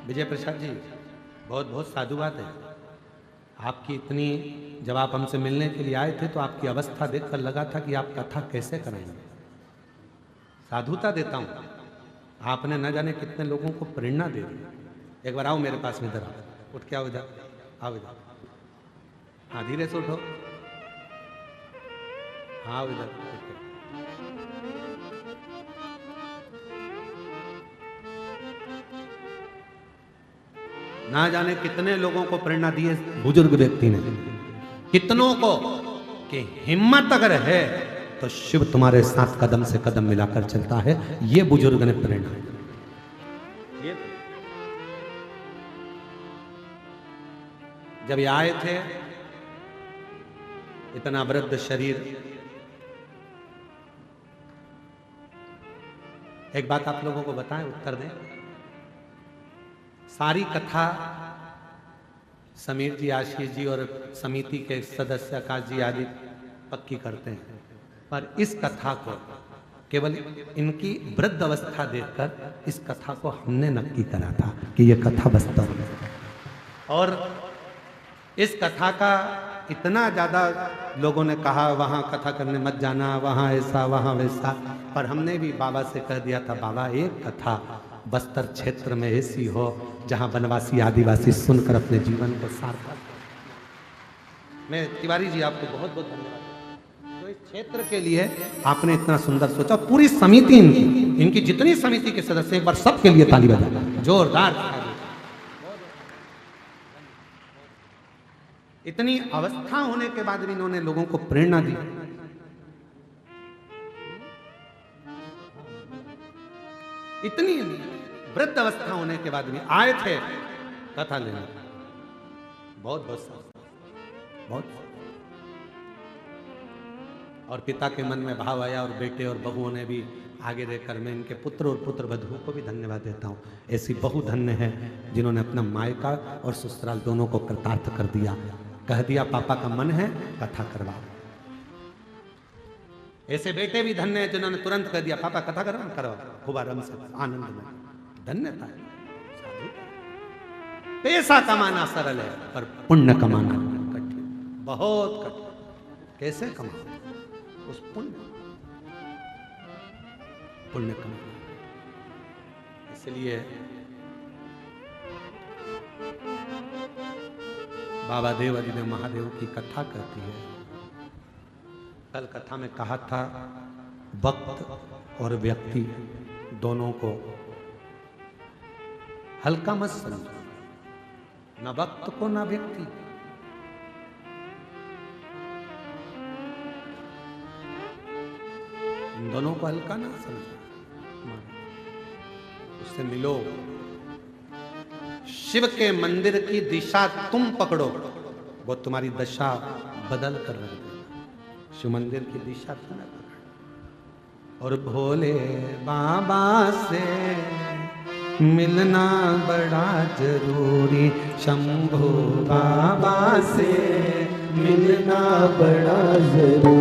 विजय प्रसाद जी बहुत बहुत साधुवाद है आपकी। इतनी, जब आप हमसे मिलने के लिए आए थे तो आपकी अवस्था देखकर लगा था कि आप कथा कैसे कराएंगे। साधुता देता हूं, आपने न जाने कितने लोगों को प्रेरणा दे दी। एक बार आओ मेरे पास में, इधर आओ, उठ के आओ इधर, आओ इधर, हाँ धीरे से उठो, हाँ इधर। ना जाने कितने लोगों को प्रेरणा दी है बुजुर्ग व्यक्ति ने, कितनों को, कि हिम्मत अगर है तो शिव तुम्हारे साथ कदम से कदम मिलाकर चलता है। ये बुजुर्ग ने प्रेरणा ये। जब ये आए थे, इतना वृद्ध शरीर, एक बात आप लोगों को बताएं, उत्तर दें। सारी कथा समीर जी, आशीष जी और समिति के सदस्य आकाश जी आदि पक्की करते हैं, पर इस कथा को केवल इनकी वृद्ध अवस्था देखकर इस कथा को हमने नक्की करा था कि यह कथा वास्तव में। और इस कथा का इतना ज़्यादा लोगों ने कहा वहाँ कथा करने मत जाना, वहाँ ऐसा वहाँ वैसा, पर हमने भी बाबा से कह दिया था, बाबा एक कथा बस्तर क्षेत्र में ऐसी हो जहां वनवासी आदिवासी सुनकर अपने जीवन को सार्थक। मैं तिवारी जी आपको बहुत बहुत धन्यवाद, तो इस क्षेत्र के लिए आपने इतना सुंदर सोचा। पूरी समिति इनकी जितनी समिति के सदस्य, एक बार सबके लिए ताली बजाना, जोरदार ताली। इतनी अवस्था होने के बाद भी इन्होंने लोगों को प्रेरणा दी। इतनी वृद्ध अवस्था होने के बाद भी आए थे कथा लेने। बहुत बहुत बहुत। और पिता के मन में भाव आया, और बेटे और बहुओं ने भी आगे रहकर, मैं इनके पुत्र और पुत्र वधुओं को भी धन्यवाद देता हूँ। ऐसी बहु धन्य है जिन्होंने अपना मायका और ससुराल दोनों को कृतार्थ कर दिया। कह दिया पापा का मन है कथा करवाओ। ऐसे बेटे भी धन्य है जिन्होंने तुरंत कह दिया पापा कथा करवा, खूब आराम से आनंद में। धन्यता है। पैसा कमाना सरल है, पर पुण्य कमाना कठिन, बहुत कठिन। कैसे कमाओ उस पुण्य कमाना। इसलिए बाबा देव अधिदेव महादेव की कथा कहती है। कल कथा में कहा था वक्त और व्यक्ति दोनों को हल्का मत समझो, न वक्त को न व्यक्ति। इन दोनों को हल्का ना समझो, उससे मिलो। शिव के मंदिर की दिशा तुम पकड़ो, वो तुम्हारी दशा बदल कर रख देगा। शिव मंदिर की दिशा तुम्हें पकड़ो। और भोले बाबा से मिलना बड़ा जरूरी, शंभू बाबा से मिलना बड़ा जरूरी।